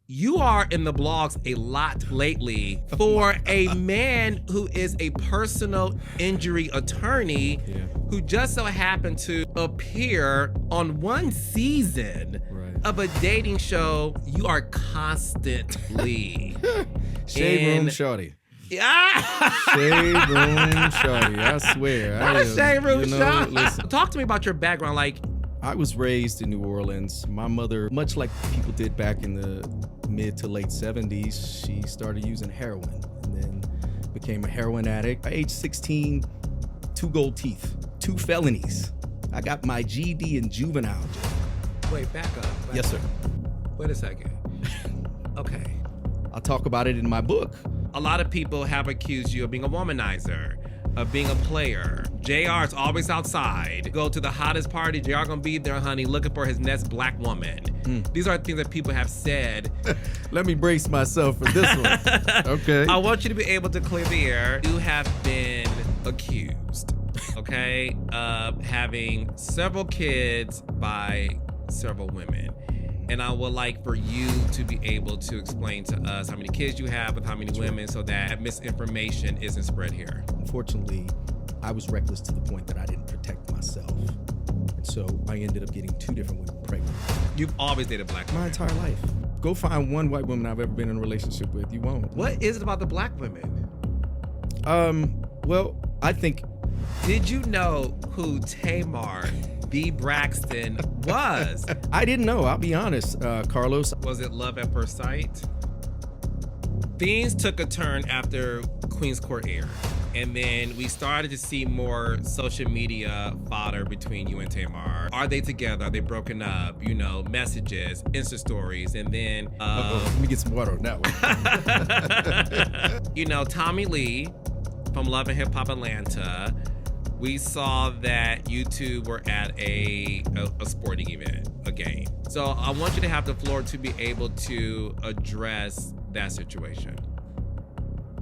you are in the blogs a lot lately for a man who is a personal injury attorney who just so happened to appear on one season of a dating show. You are constantly Shade Room Shorty. Yeah. Shade Room Shorty, I swear. Not a Shade Room Shorty. Listen. Talk to me about your background. Like, I was raised in New Orleans. My mother, much like people did back in the mid to late 70s, she started using heroin and then became a heroin addict. At age 16, 2 gold teeth, 2 felonies. I got my GED in juvenile jail. Wait, back up. Yes, sir. Wait a second. Okay. I'll talk about it in my book. A lot of people have accused you of being a womanizer, of being a player. JR is always outside. Go to the hottest party, JR gonna be there, honey, looking for his next black woman. These are things that people have said. Let me brace myself for this one. Okay. I want you to be able to clear the air. You have been accused, okay, of having several kids by several women. And I would like for you to be able to explain to us how many kids you have with how many women so that misinformation isn't spread here. Unfortunately, I was reckless to the point that I didn't protect myself. And so I ended up getting 2 different women pregnant. You've always dated black women. My entire life. Go find one white woman I've ever been in a relationship with. You won't. What is it about the black women? Well, I think... Did you know who Tamar B. Braxton was? I didn't know, I'll be honest, Carlos. Was it love at first sight? Things took a turn after Queen's Court aired. And then we started to see more social media fodder between you and Tamar. Are they together? Are they broken up? You know, messages, Insta stories, and then... Let me get some water on that one. You know, Tommie Lee from Love and Hip Hop Atlanta, we saw that you two were at a sporting event, a game. So I want you to have the floor to be able to address that situation.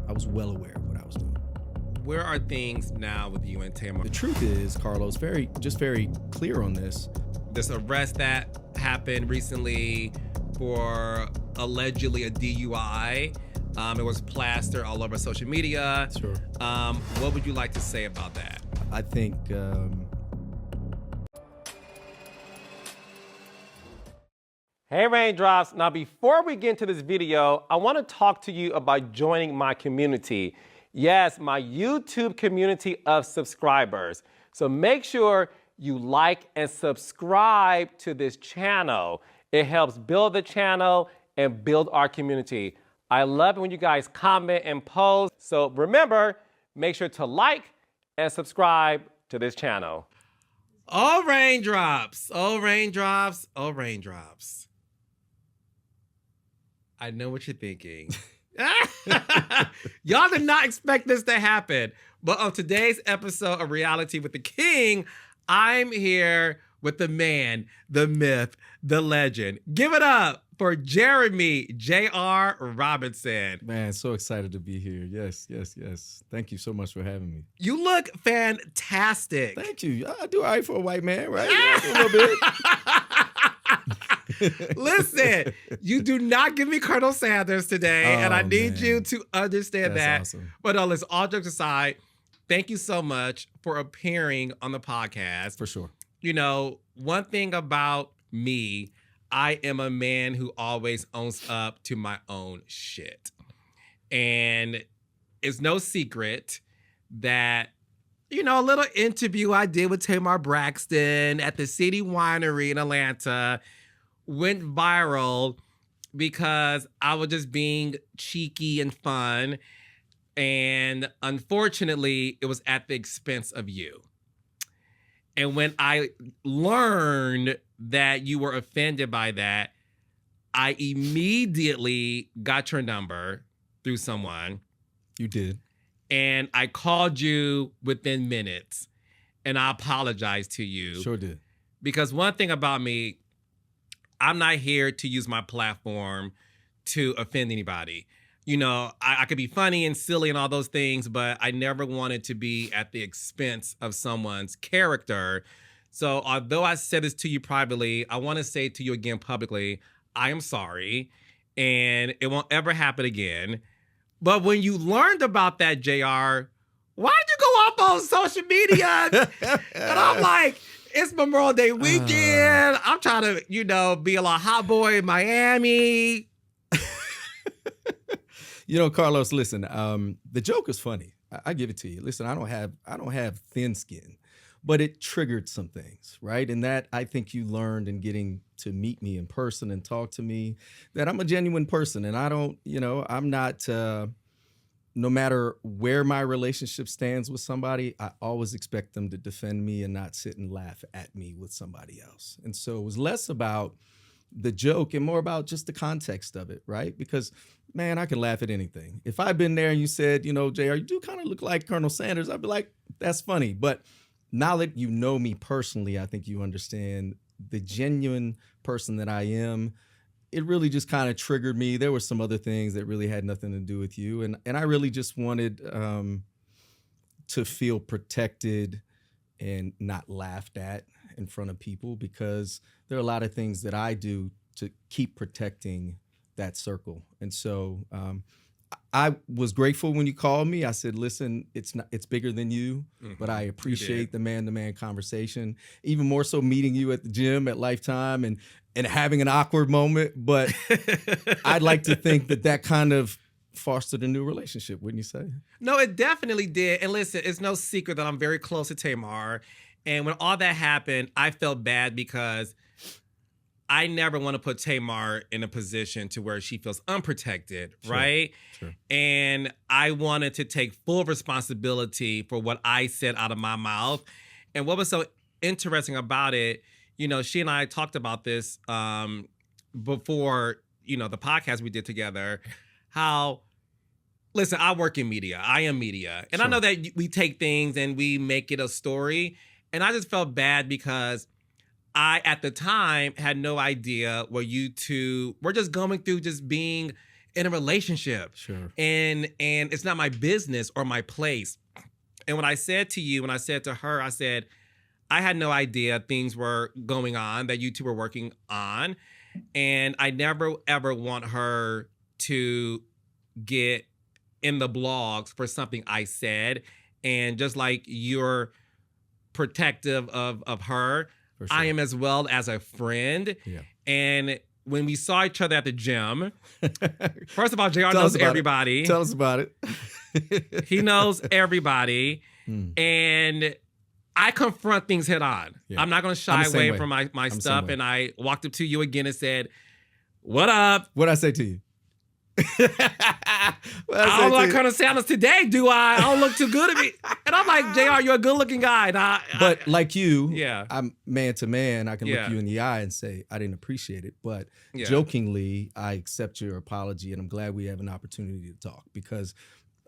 I was well aware of what I was doing. Where are things now with you and Tamar? The truth is, Carlos, very clear on this. This arrest that happened recently for allegedly a DUI. It was plastered all over social media. Sure. What would you like to say about that? I think... Hey Raindrops, now before we get into this video, I want to talk to you about joining my community. Yes, my YouTube community of subscribers. So make sure you like and subscribe to this channel. It helps build the channel and build our community. I love it when you guys comment and post. So remember, make sure to like and subscribe to this channel. Oh raindrops, oh raindrops, oh raindrops. I know what you're thinking. Y'all did not expect this to happen. But on today's episode of Reality with the King, I'm here with the man, the myth, the legend. Give it up for Jeremy J.R. Robinson. Man, so excited to be here. Yes, yes, yes. Thank you so much for having me. You look fantastic. Thank you. I do all right for a white man, right? Yeah, a little bit. Listen, you do not give me Colonel Sanders today, and I need you to understand that. Awesome. But listen, all jokes aside, thank you so much for appearing on the podcast. For sure. You know, one thing about me, I am a man who always owns up to my own shit. And it's no secret that, you know, a little interview I did with Tamar Braxton at the City Winery in Atlanta went viral because I was just being cheeky and fun. And unfortunately, it was at the expense of you. And when I learned that you were offended by that, I immediately got your number through someone. You did. And I called you within minutes. And I apologized to you. Sure did. Because one thing about me, I'm not here to use my platform to offend anybody. You know, I could be funny and silly and all those things, but I never wanted to be at the expense of someone's character. So although I said this to you privately, I want to say to you again publicly, I am sorry. and it won't ever happen again. But when you learned about that, JR, why did you go up on social media? And I'm like, it's Memorial Day weekend. I'm trying to, be a little hot boy in Miami. Carlos, listen, the joke is funny. I give it to you. Listen, I don't have thin skin, but it triggered some things, right? And that I think you learned in getting to meet me in person and talk to me, that I'm a genuine person, and I don't, I'm not. No matter where my relationship stands with somebody, I always expect them to defend me and not sit and laugh at me with somebody else. And so it was less about the joke and more about just the context of it, right? Because, man, I can laugh at anything. If I'd been there and you said, JR, you do kind of look like Colonel Sanders, I'd be like, that's funny. But now that you know me personally, I think you understand the genuine person that I am. It really just kind of triggered me. There were some other things that really had nothing to do with you. And I really just wanted to feel protected and not laughed at in front of people, because there are a lot of things that I do to keep protecting that circle. And so I was grateful when you called me. I said, listen, it's bigger than you, but I appreciate the man-to-man conversation, even more so meeting you at the gym at Lifetime and having an awkward moment. But I'd like to think that kind of fostered a new relationship, wouldn't you say? No, it definitely did. And listen, it's no secret that I'm very close to Tamar. And when all that happened, I felt bad because I never want to put Tamar in a position to where she feels unprotected, right? Sure. And I wanted to take full responsibility for what I said out of my mouth. And what was so interesting about it, she and I talked about this before, the podcast we did together, how, listen, I work in media. I am media. And I know that we take things and we make it a story. And I just felt bad because I, at the time, had no idea what you two were just going through, just being in a relationship. Sure. And it's not my business or my place. And when I said to you, when I said to her, I said, I had no idea things were going on that you two were working on. And I never, ever want her to get in the blogs for something I said. And just like you're protective of her, Sure. I am as well as a friend. Yeah. And when we saw each other at the gym, first of all, JR knows everybody. Tell us about it. He knows everybody. And I confront things head on. Yeah. I'm not going to shy away from my stuff. And I walked up to you again and said, what up? What'd I say to you? I don't like Colonel Sanders today, do I? I don't look too good at me. And I'm like, JR, you're a good looking guy. But like you, yeah, I'm man to man. I can look you in the eye and say, I didn't appreciate it. But jokingly, I accept your apology. And I'm glad we have an opportunity to talk, because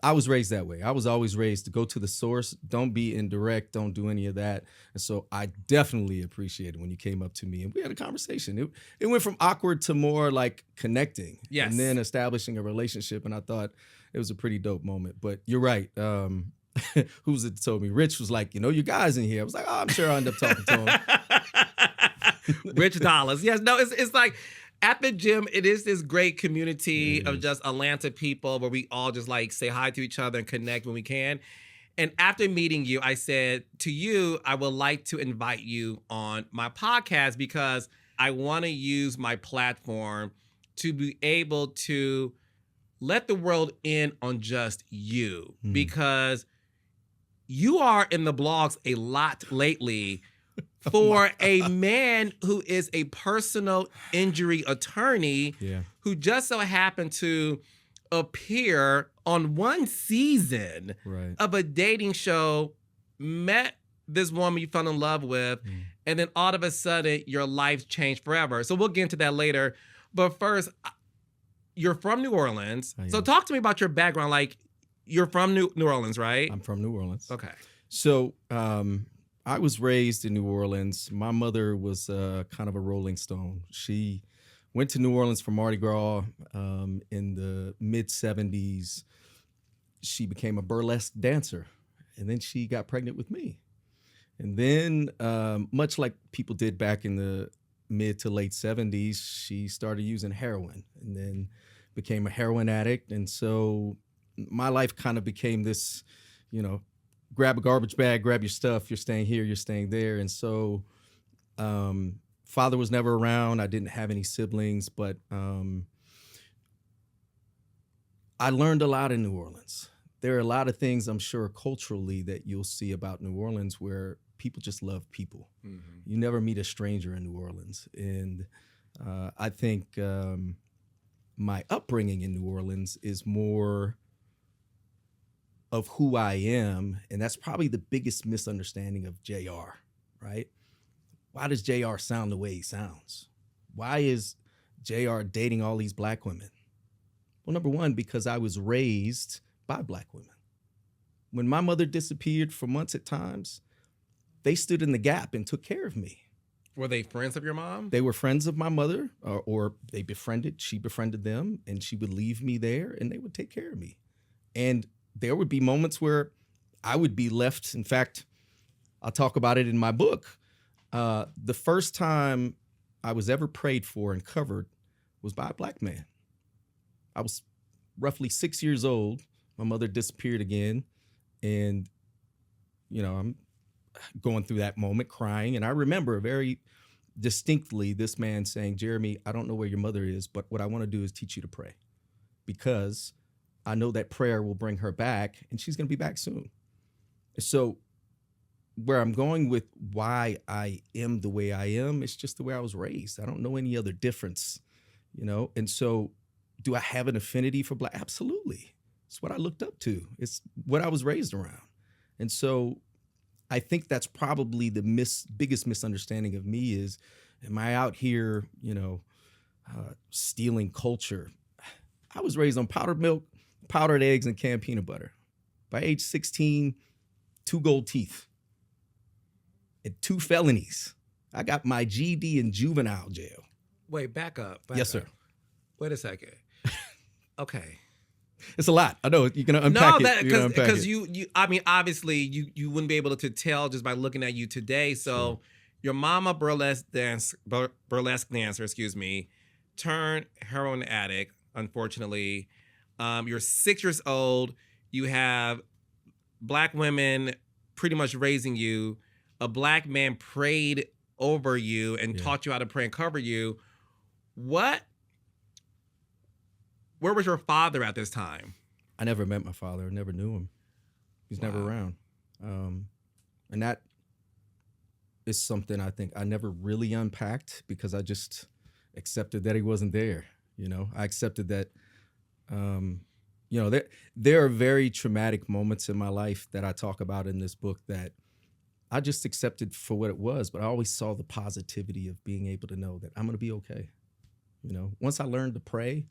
I was raised that way. I was always raised to go to the source. Don't be indirect. Don't do any of that. And so I definitely appreciated when you came up to me and we had a conversation. It went from awkward to more like connecting. Yes. And then establishing a relationship. And I thought it was a pretty dope moment. But you're right. Who was it that told me? Rich was like, your guy's in here. I was like, oh, I'm sure I'll end up talking to him. Rich Dollars. Yes. No, it's like, at the gym, it is this great community of just Atlanta people where we all just like say hi to each other and connect when we can. And after meeting you, I said to you, I would like to invite you on my podcast because I want to use my platform to be able to let the world in on just you, because you are in the blogs a lot lately. For a man who is a personal injury attorney who just so happened to appear on one season of a dating show, met this woman you fell in love with, and then all of a sudden your life's changed forever. So we'll get into that later. But first, you're from New Orleans. So talk to me about your background. Like, you're from New Orleans, right? I'm from New Orleans. Okay. So, I was raised in New Orleans. My mother was kind of a Rolling Stone. She went to New Orleans for Mardi Gras in the mid-'70s. She became a burlesque dancer, and then she got pregnant with me. And then, much like people did back in the mid to late 70s, she started using heroin and then became a heroin addict. And so my life kind of became this, grab a garbage bag, grab your stuff, you're staying here, you're staying there. And so father was never around. I didn't have any siblings, but I learned a lot in New Orleans. There are a lot of things, I'm sure, culturally that you'll see about New Orleans where people just love people. Mm-hmm. You never meet a stranger in New Orleans. And I think my upbringing in New Orleans is more of who I am. And that's probably the biggest misunderstanding of JR, right? Why does JR sound the way he sounds? Why is JR dating all these black women? Well, number one, because I was raised by black women. When my mother disappeared for months at times, they stood in the gap and took care of me. Were they friends of your mom? They were friends of my mother, or she befriended them, and she would leave me there and they would take care of me. And there would be moments where I would be left. In fact, I'll talk about it in my book. The first time I was ever prayed for and covered was by a black man. I was roughly 6 years old. My mother disappeared again. And, I'm going through that moment crying. And I remember very distinctly this man saying, Jeremy, I don't know where your mother is, but what I want to do is teach you to pray because I know that prayer will bring her back and she's going to be back soon. So where I'm going with why I am the way I am, it's just the way I was raised. I don't know any other difference, And so do I have an affinity for black? Absolutely. It's what I looked up to. It's what I was raised around. And so I think that's probably the biggest misunderstanding of me is, am I out here, stealing culture? I was raised on powdered milk, powdered eggs, and canned peanut butter. By age 16, 2 gold teeth and 2 felonies. I got my GD in juvenile jail. Wait, back up. Yes, sir. Wait a second. Okay. It's a lot. I know you're gonna unpack it. Because obviously you wouldn't be able to tell just by looking at you today. So sure. Your mama burlesque dancer, turned heroin addict. Unfortunately, you're 6 years old. You have black women pretty much raising you. A black man prayed over you and taught you how to pray and cover you. Where was your father at this time? I never met my father. I never knew him. He's never around. And that is something I think I never really unpacked because I just accepted that he wasn't there. I accepted that, there are very traumatic moments in my life that I talk about in this book that I just accepted for what it was, but I always saw the positivity of being able to know that I'm going to be okay. Once I learned to pray,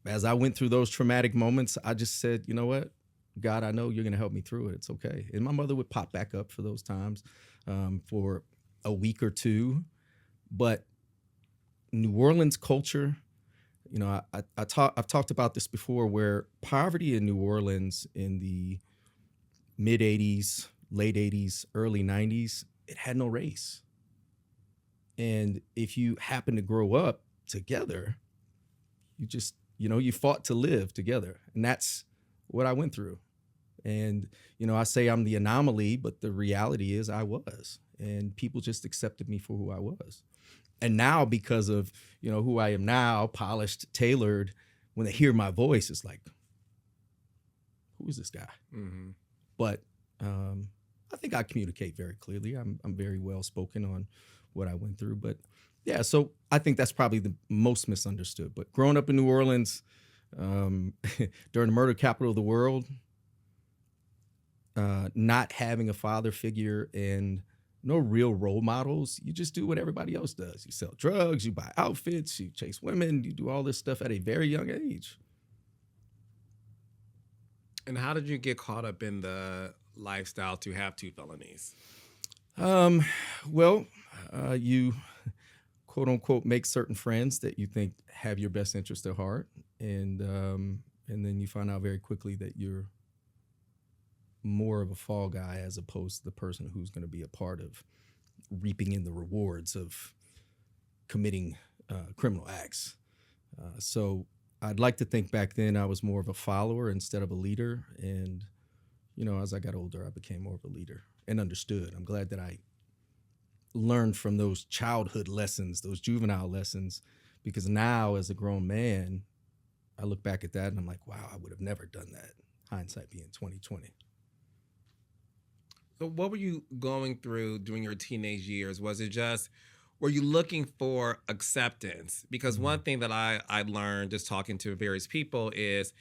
as I went through those traumatic moments, I just said, you know what, God, I know you're going to help me through it. It's okay. And my mother would pop back up for those times for a week or two. But New Orleans culture, I've talked about this before where poverty in New Orleans in the mid 80s, late 80s, early 90s, it had no race. And if you happen to grow up together, you just, you fought to live together. And that's what I went through. And, I say I'm the anomaly, but the reality is I was. And people just accepted me for who I was. And now because of, who I am now, polished, tailored, when they hear my voice, it's like, who is this guy? Mm-hmm. But I think I communicate very clearly. I'm very well spoken on what I went through. But yeah, so I think that's probably the most misunderstood. But growing up in New Orleans, during the murder capital of the world, not having a father figure and no real role models, you just do what everybody else does. You sell drugs, you buy outfits, you chase women, you do all this stuff at a very young age. And how did you get caught up in the lifestyle to have 2 felonies? You quote unquote make certain friends that you think have your best interest at heart, and then you find out very quickly that you're more of a fall guy as opposed to the person who's going to be a part of reaping in the rewards of committing criminal acts. So I'd like to think back then I was more of a follower instead of a leader. And, as I got older, I became more of a leader and understood. I'm glad that I learned from those childhood lessons, those juvenile lessons, because now as a grown man, I look back at that and I'm like, wow, I would have never done that. Hindsight being 2020. So what were you going through during your teenage years? Were you looking for acceptance? Because one thing that I learned just talking to various people is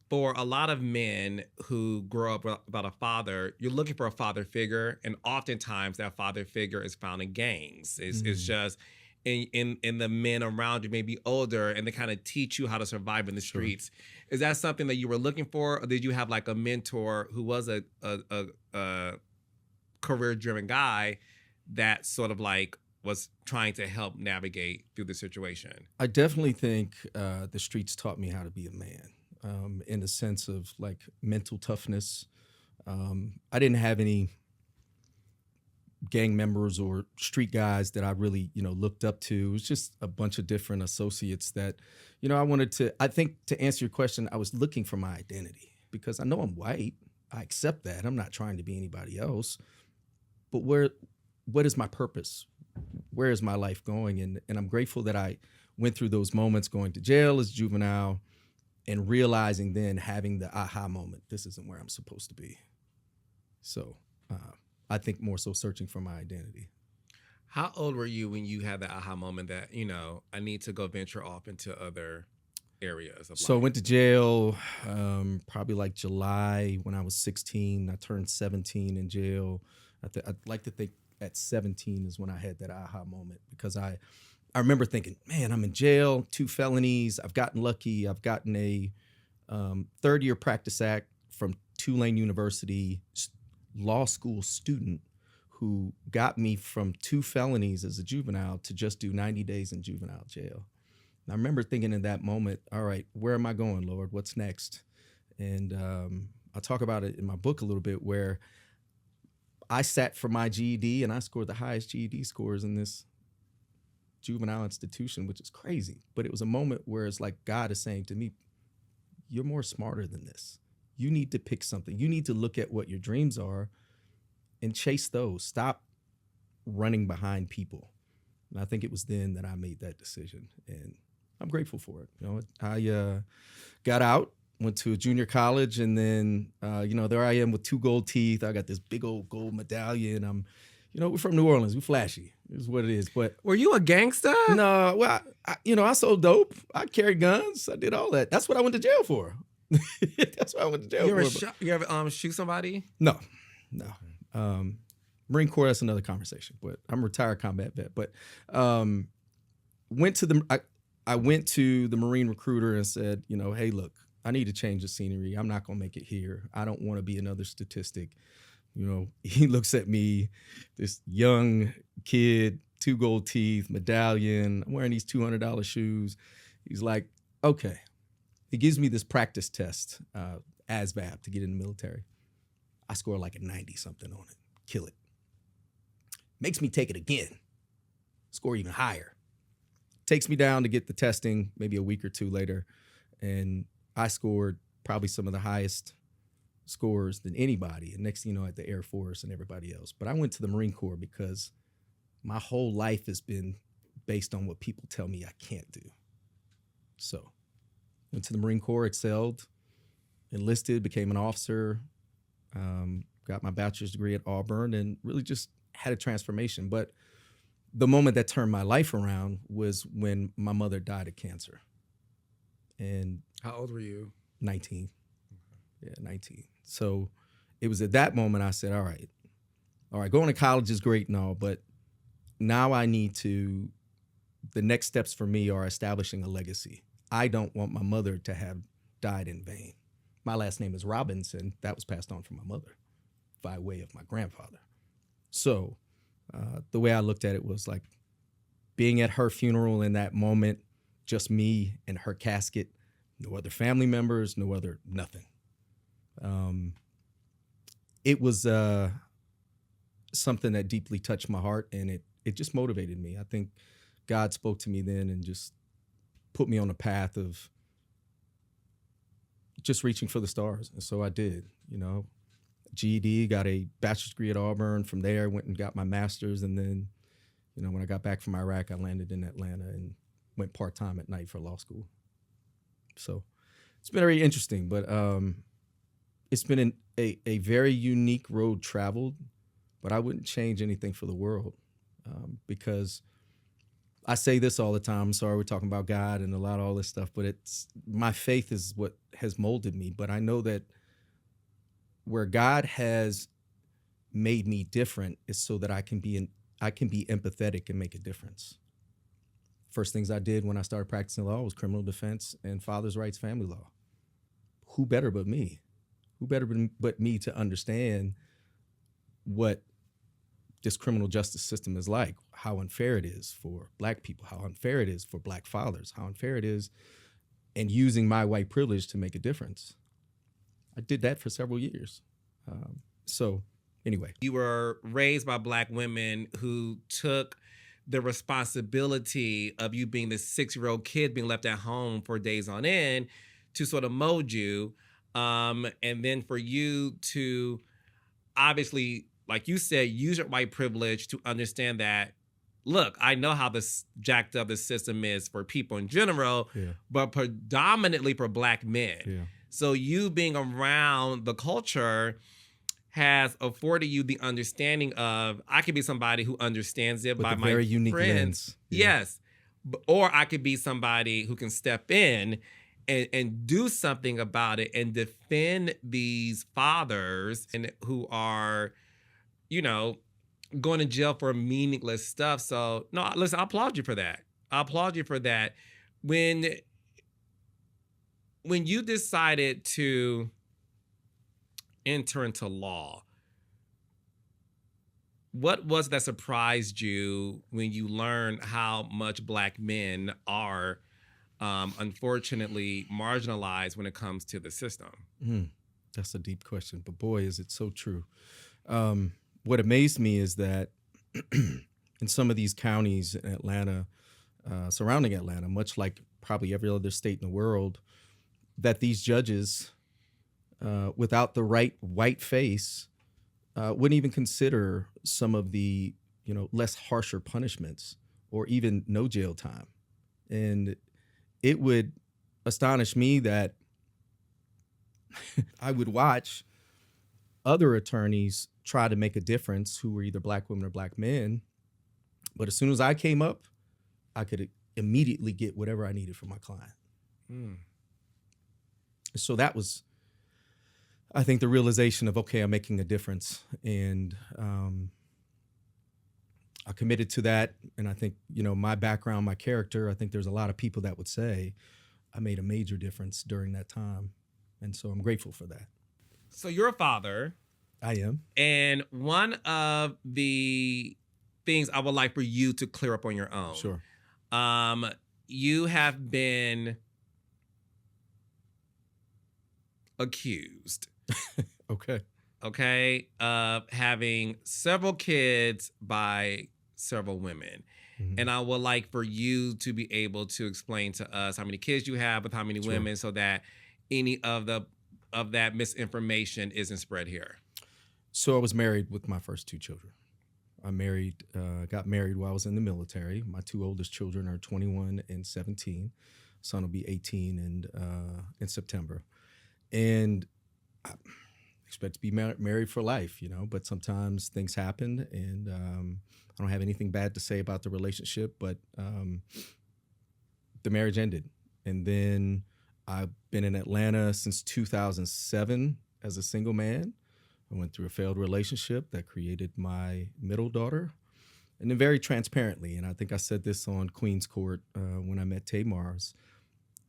for a lot of men who grow up without a father, you're looking for a father figure. And oftentimes that father figure is found in gangs. It's just in the men around you, maybe older, and they kind of teach you how to survive in the streets. Is that something that you were looking for? Or did you have like a mentor who was a career-driven guy that sort of like was trying to help navigate through the situation? I definitely think the streets taught me how to be a man, in the sense of like mental toughness. I didn't have any gang members or street guys that I really, looked up to. It was just a bunch of different associates that, I think to answer your question, I was looking for my identity because I know I'm white. I accept that. I'm not trying to be anybody else. But what is my purpose? Where is my life going? And I'm grateful that I went through those moments going to jail as juvenile and realizing then having the aha moment, this isn't where I'm supposed to be. So I think more so searching for my identity. How old were you when you had the aha moment that, I need to go venture off into other areas of life? So I went to jail probably like July when I was 16. I turned 17 in jail. I'd like to think at 17 is when I had that aha moment because I remember thinking, man, I'm in jail, 2 felonies. I've gotten lucky. I've gotten a third-year practice act from Tulane University law school student who got me from 2 felonies as a juvenile to just do 90 days in juvenile jail. And I remember thinking in that moment, all right, where am I going, Lord? What's next? And I talk about it in my book a little bit where I sat for my GED and I scored the highest GED scores in this juvenile institution, which is crazy. But it was a moment where it's like God is saying to me, you're more smarter than this. You need to pick something. You need to look at what your dreams are and chase those. Stop running behind people. And I think it was then that I made that decision. And I'm grateful for it. I got out, went to a junior college, and then, there I am with 2 gold teeth. I got this big old gold medallion. We're from New Orleans. We're flashy. Is what it is. But were you a gangster? No, well, I sold dope. I carried guns. I did all that. That's what I went to jail for. That's what I went to jail for. You ever shoot somebody? No. Marine Corps, that's another conversation. But I'm a retired combat vet. But I went to the Marine recruiter and said, hey, look, I need to change the scenery. I'm not going to make it here. I don't want to be another statistic. He looks at me, this young kid, 2 gold teeth, medallion, I'm wearing these $200 shoes. He's like, okay. He gives me this practice test, ASVAB, to get in the military. I score like a 90-something on it. Kill it. Makes me take it again. Score even higher. Takes me down to get the testing maybe a week or 2 later. And I scored probably some of the highest scores than anybody. And next thing you know, at the Air Force and everybody else. But I went to the Marine Corps because my whole life has been based on what people tell me I can't do. So went to the Marine Corps, excelled, enlisted, became an officer, got my bachelor's degree at Auburn, and really just had a transformation. But the moment that turned my life around was when my mother died of cancer. And how old were you? 19. Yeah, 19. So it was at that moment I said, all right, going to college is great and all, but now the next steps for me are establishing a legacy. I don't want my mother to have died in vain. My last name is Robinson. That was passed on from my mother by way of my grandfather. So the way I looked at it was like being at her funeral in that moment, just me and her casket, no other family members, nothing. It was something that deeply touched my heart, and it just motivated me. I think God spoke to me then and just put me on a path of just reaching for the stars. And so I did, GED, got a bachelor's degree at Auburn. From there, went and got my master's. And then, when I got back from Iraq, I landed in Atlanta and went part-time at night for law school. So it's been very interesting, but it's been a very unique road traveled, but I wouldn't change anything for the world because I say this all the time. I'm sorry, we're talking about God and all this stuff, but my faith is what has molded me. But I know that where God has made me different is so that I can be empathetic and make a difference. First things I did when I started practicing law was criminal defense and father's rights family law. Who better but me? Who better but me to understand what this criminal justice system is like, how unfair it is for Black people, how unfair it is for Black fathers, how unfair it is, and using my white privilege to make a difference. I did that for several years. So anyway. You were raised by Black women who took the responsibility of you being this 6-year-old kid being left at home for days on end to sort of mold you. And then for you to obviously, like you said, use your white privilege to understand that, look, I know how this jacked up the system is for people in general, but predominantly for Black men. Yeah. So you being around the culture has afforded you the understanding of, I could be somebody who understands it by my very unique friends. lens. Yeah. Yes. Or I could be somebody who can step in and do something about it and defend these fathers and who are, going to jail for meaningless stuff. So, no, listen, I applaud you for that. I applaud you for that. When you decided to enter into law, what was that surprised you when you learned how much Black men are unfortunately marginalized when it comes to the system? That's a deep question, but boy, is it so true. What amazed me is that in some of these counties in Atlanta, surrounding Atlanta, much like probably every other state in the world, that these judges, without the right white face, wouldn't even consider some of the, less harsher punishments or even no jail time. And it would astonish me that I would watch other attorneys try to make a difference who were either Black women or Black men. But as soon as I came up, I could immediately get whatever I needed from my client. So that was, I think, the realization of, okay, I'm making a difference. And I committed to that. And I think, my background, my character, I think there's a lot of people that would say I made a major difference during that time. And so I'm grateful for that. So you're a father. I am. And one of the things I would like for you to clear up on your own. Sure. You have been accused. Okay. Of having several kids by several women. Mm-hmm. And I would like for you to be able to explain to us how many kids you have with how many women, so that any of that misinformation isn't spread here. So I was married with my first 2 children. I got married while I was in the military. My 2 oldest children are 21 and 17. Son will be 18 in September. And I expect to be married for life, but sometimes things happen, and I don't have anything bad to say about the relationship, but the marriage ended. And then I've been in Atlanta since 2007 as a single man. I went through a failed relationship that created my middle daughter. And then very transparently, and I think I said this on Queen's Court when I met Tamar,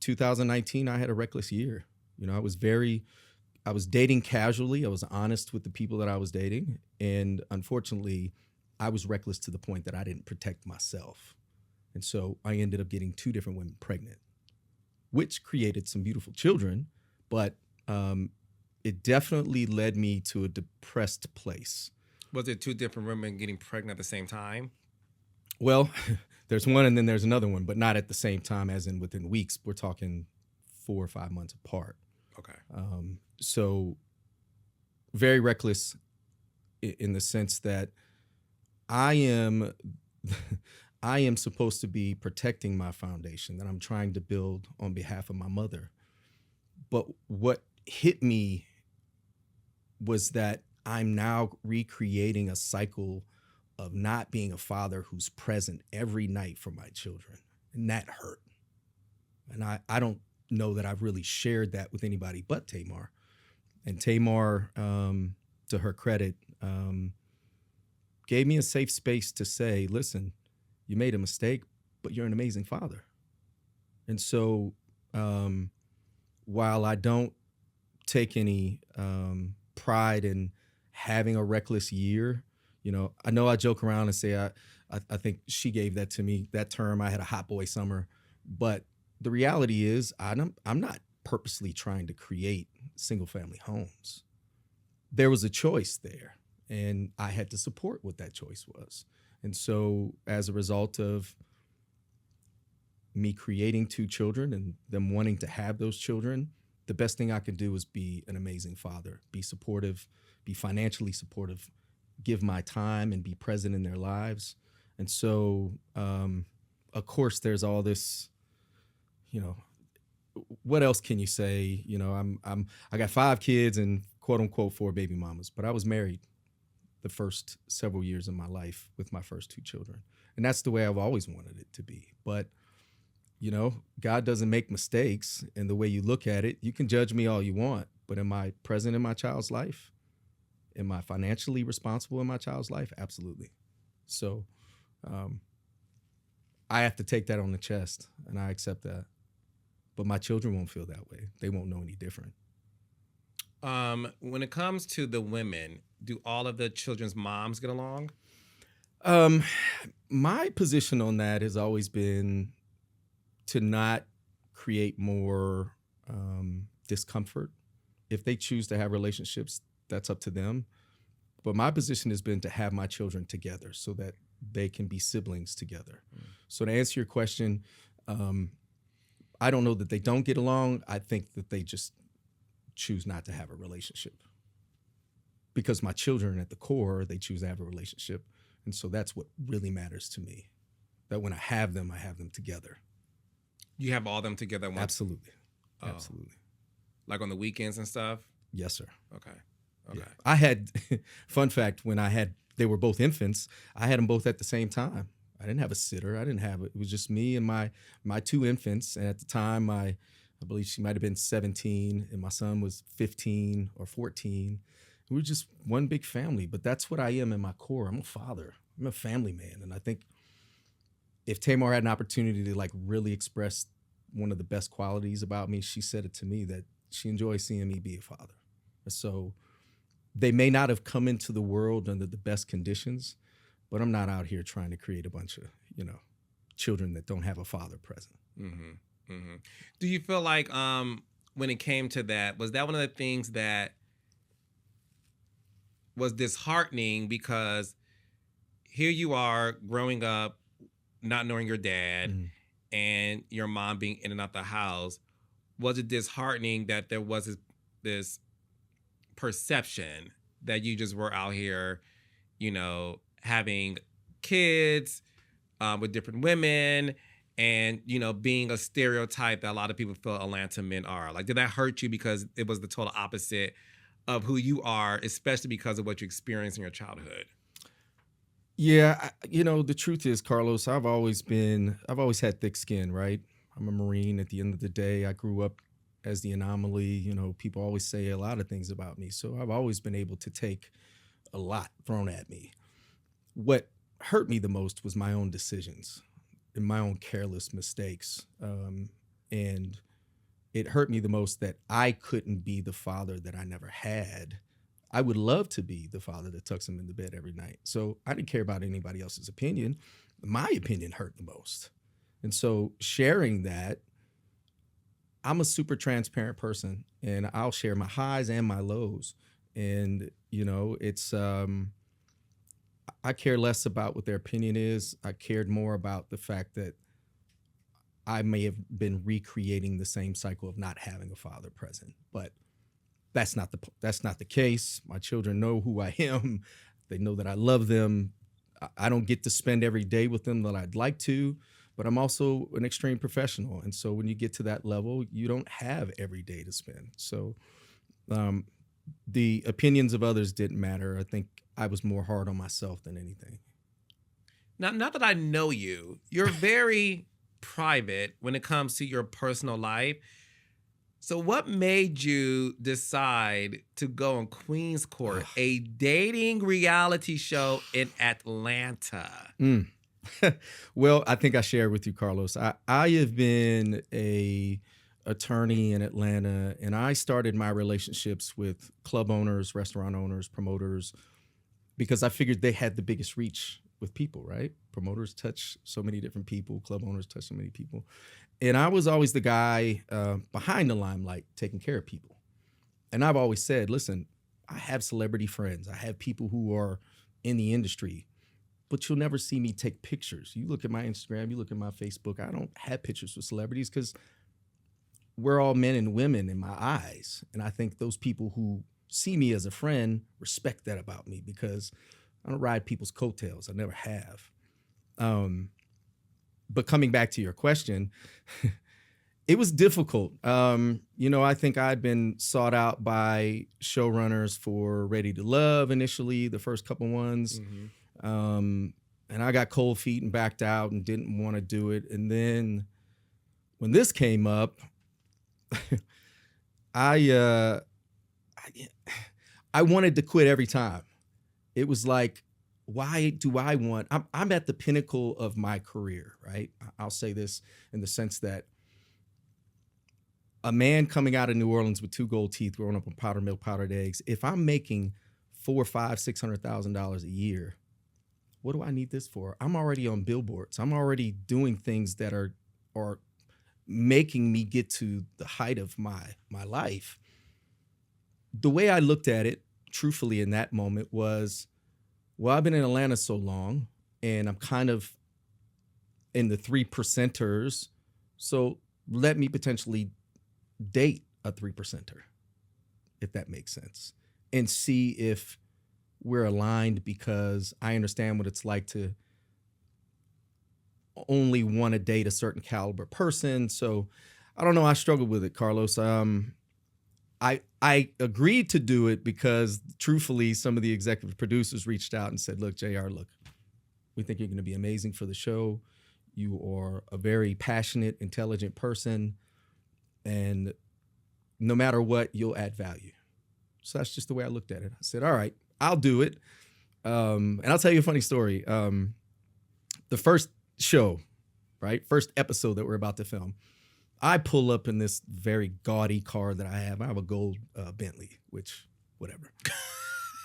2019, I had a reckless year. I was dating casually. I was honest with the people that I was dating. And unfortunately, I was reckless to the point that I didn't protect myself. And so I ended up getting 2 different women pregnant, which created some beautiful children, but it definitely led me to a depressed place. Was it 2 different women getting pregnant at the same time? Well, there's one and then there's another one, but not at the same time, as in within weeks. We're talking 4 or 5 months apart. Okay. So very reckless in the sense that I am I am supposed to be protecting my foundation that I'm trying to build on behalf of my mother. But what hit me was that I'm now recreating a cycle of not being a father who's present every night for my children. And that hurt. And I don't know that I've really shared that with anybody but Tamar. And Tamar, to her credit, gave me a safe space to say, listen, you made a mistake, but you're an amazing father. And so while I don't take any pride in having a reckless year, I know I joke around and say I think she gave that to me, that term. I had a hot boy summer, but the reality is I'm not purposely trying to create single family homes. There was a choice there, and I had to support what that choice was. And so as a result of me creating 2 children and them wanting to have those children, the best thing I could do is be an amazing father, be supportive, be financially supportive, give my time and be present in their lives. And so, of course, there's all this, what else can you say? I got 5 kids and quote unquote 4 baby mamas, but I was married the first several years of my life with my first 2 children. And that's the way I've always wanted it to be. But, God doesn't make mistakes. And the way you look at it, you can judge me all you want, but am I present in my child's life? Am I financially responsible in my child's life? Absolutely. So I have to take that on the chest, and I accept that. But my children won't feel that way. They won't know any different. When it comes to the women, do all of the children's moms get along? My position on that has always been to not create more discomfort. If they choose to have relationships, that's up to them. But my position has been to have my children together so that they can be siblings together. So to answer your question, I don't know that they don't get along. I think that they just choose not to have a relationship. Because my children at the core, they choose to have a relationship. And so that's what really matters to me. That when I have them together. You have all them together once? Absolutely. Oh. Absolutely. Like on the weekends and stuff? Yes, sir. Okay. Yeah. I had, fun fact, when they were both infants, I had them both at the same time. I didn't have a sitter. It was just me and my 2 infants. And at the time, I believe she might have been 17 and my son was 15 or 14. We were just one big family, but that's what I am in my core. I'm a father. I'm a family man. And I think if Tamar had an opportunity to really express one of the best qualities about me, she said it to me, that she enjoys seeing me be a father. So they may not have come into the world under the best conditions, but I'm not out here trying to create a bunch of, children that don't have a father present. Mm-hmm. Mm-hmm. Do you feel like when it came to that, was that one of the things that was disheartening? Because here you are growing up, not knowing your dad and your mom being in and out the house. Was it disheartening that there was this perception that you just were out here, having kids with different women and, being a stereotype that a lot of people feel Atlanta men are? Like, did that hurt you because it was the total opposite of who you are, especially because of what you experienced in your childhood? Yeah, the truth is, Carlos, I've always had thick skin, right? I'm a Marine. At the end of the day, I grew up as the anomaly. People always say a lot of things about me. So I've always been able to take a lot thrown at me. What hurt me the most was my own decisions and my own careless mistakes. And it hurt me the most that I couldn't be the father that I never had. I would love to be the father that tucks him in the bed every night. So I didn't care about anybody else's opinion. My opinion hurt the most. And so sharing that, I'm a super transparent person and I'll share my highs and my lows. And, it's I care less about what their opinion is. I cared more about the fact that I may have been recreating the same cycle of not having a father present, but that's not the case. My children know who I am. They know that I love them. I don't get to spend every day with them that I'd like to, but I'm also an extreme professional. And so when you get to that level, you don't have every day to spend. So the opinions of others didn't matter. I think I was more hard on myself than anything. Now, not that I know you, you're very private when it comes to your personal life. So what made you decide to go on Queen's Court, a dating reality show in Atlanta? Well, I think I shared with you, Carlos. I have been a attorney in Atlanta, and I started my relationships with club owners, restaurant owners, promoters, because I figured they had the biggest reach with people, right? Promoters touch so many different people, club owners touch so many people. And I was always the guy behind the limelight taking care of people. And I've always said, listen, I have celebrity friends. I have people who are in the industry, but you'll never see me take pictures. You look at my Instagram, you look at my Facebook, I don't have pictures with celebrities because we're all men and women in my eyes. And I think those people who see me as a friend respect that about me because I don't ride people's coattails. I never have. But coming back to your question, it was difficult. I think I'd been sought out by showrunners for Ready to Love initially, the first couple ones. Mm-hmm. And I got cold feet and backed out and didn't want to do it. And then when this came up, I wanted to quit every time. It was like, why do I want, I'm at the pinnacle of my career, right? I'll say this in the sense that a man coming out of New Orleans with 2 gold teeth, growing up on powdered milk, powdered eggs, if I'm making $400,000, $500,000, $600,000 a year, what do I need this for? I'm already on billboards. I'm already doing things that are making me get to the height of my life. The way I looked at it, truthfully, in that moment was, well, I've been in Atlanta so long, and I'm kind of in the 3%ers, so let me potentially date a 3%er, if that makes sense, and see if we're aligned, because I understand what it's like to only want to date a certain caliber person. So I don't know. I struggled with it, Carlos. I agreed to do it because, truthfully, some of the executive producers reached out and said, look, JR, we think you're going to be amazing for the show. You are a very passionate, intelligent person, and no matter what, you'll add value. So that's just the way I looked at it. I said, all right, I'll do it. And I'll tell you a funny story. The first show, right, first episode that we're about to film, I pull up in this very gaudy car that I have. I have a gold Bentley, which, whatever,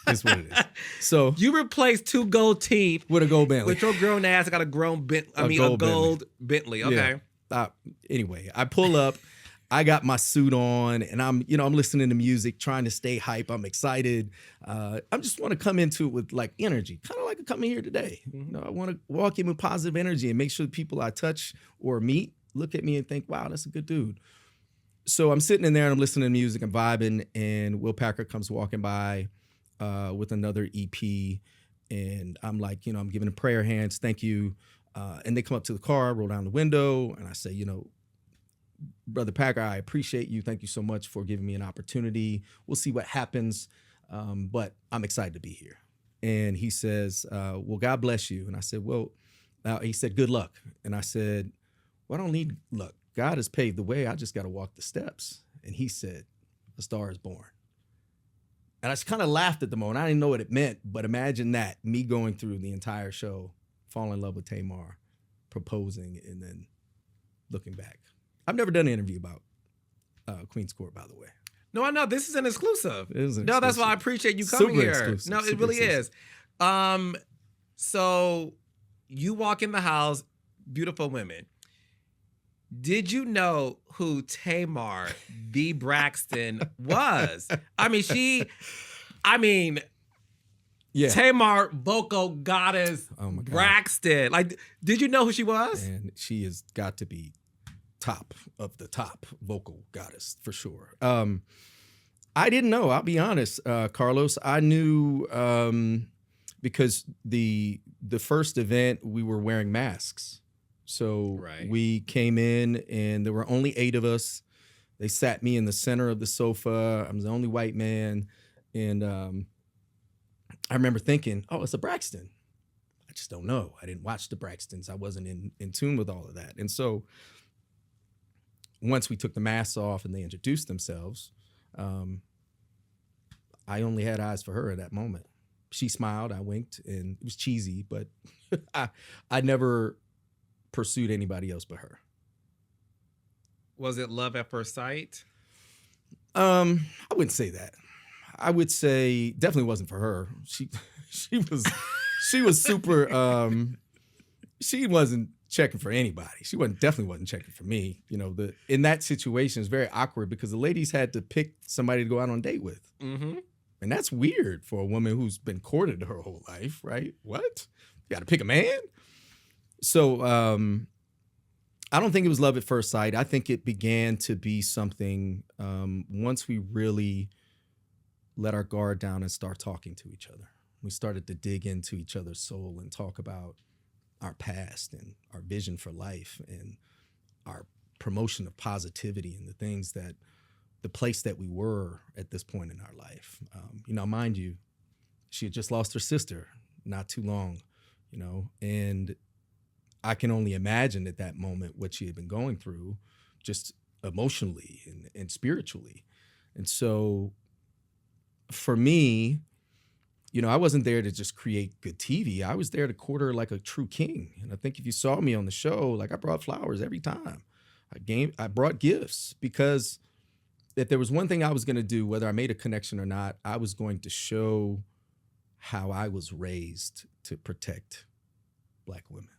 is what it is. So you replaced 2 gold teeth with a gold Bentley. With your grown ass, I got a gold Bentley. Okay. Yeah. Anyway, I pull up. I got my suit on, and I'm listening to music, trying to stay hype. I'm excited. I just want to come into it with like energy, kind of like coming here today. Mm-hmm. I want to walk in with positive energy and make sure the people I touch or meet look at me and think, wow, that's a good dude. So I'm sitting in there and I'm listening to music and vibing, and Will Packer comes walking by with another EP, and I'm like, I'm giving him prayer hands, thank you. And they come up to the car, roll down the window, and I say, Brother Packer, I appreciate you. Thank you so much for giving me an opportunity. We'll see what happens, but I'm excited to be here. And he says, well, God bless you. And I said, well, he said, good luck. And I said, well, I don't need luck. God has paved the way. I just got to walk the steps. And he said, a star is born. And I just kind of laughed at the moment. I didn't know what it meant, but imagine that, me going through the entire show, falling in love with Tamar, proposing, and then looking back. I've never done an interview about Queen's Court, by the way. No, I know. This is an exclusive. It is an No, exclusive. that's why I appreciate you coming Super here. exclusive. No, it Super really exclusive. is. So you walk in the house, beautiful women. Did you know who Tamar B. Braxton was? Yeah. Yeah. Tamar, vocal goddess, Oh my God. Braxton. Like, did you know who she was? And she has got to be top of the top vocal goddess for sure. I didn't know. I'll be honest, Carlos. I knew because the first event we were wearing masks, so we came in and there were only 8 of us. They sat me in the center of the sofa. I was the only white man, and I remember thinking, "Oh, it's a Braxton." I just don't know. I didn't watch the Braxtons. I wasn't in tune with all of that, and so once we took the masks off and they introduced themselves. I only had eyes for her at that moment. She smiled, I winked, and it was cheesy, but I never pursued anybody else but her. Was it love at first sight? I wouldn't say that. I would say definitely wasn't for her. She was super. She wasn't checking for anybody. She definitely wasn't checking for me. You know, in that situation, it's very awkward because the ladies had to pick somebody to go out on a date with. Mm-hmm. And that's weird for a woman who's been courted her whole life, right? What? You got to pick a man? So I don't think it was love at first sight. I think it began to be something once we really let our guard down and start talking to each other. We started to dig into each other's soul and talk about our past and our vision for life and our promotion of positivity and the things that the place that we were at this point in our life. You know, mind you, she had just lost her sister not too long, you know, and I can only imagine at that moment what she had been going through just emotionally and spiritually. And so for me, you know, I wasn't there to just create good TV. I was there to court her like a true king. And I think if you saw me on the show, like I brought flowers every time. I brought gifts because if there was one thing I was going to do, whether I made a connection or not, I was going to show how I was raised to protect Black women.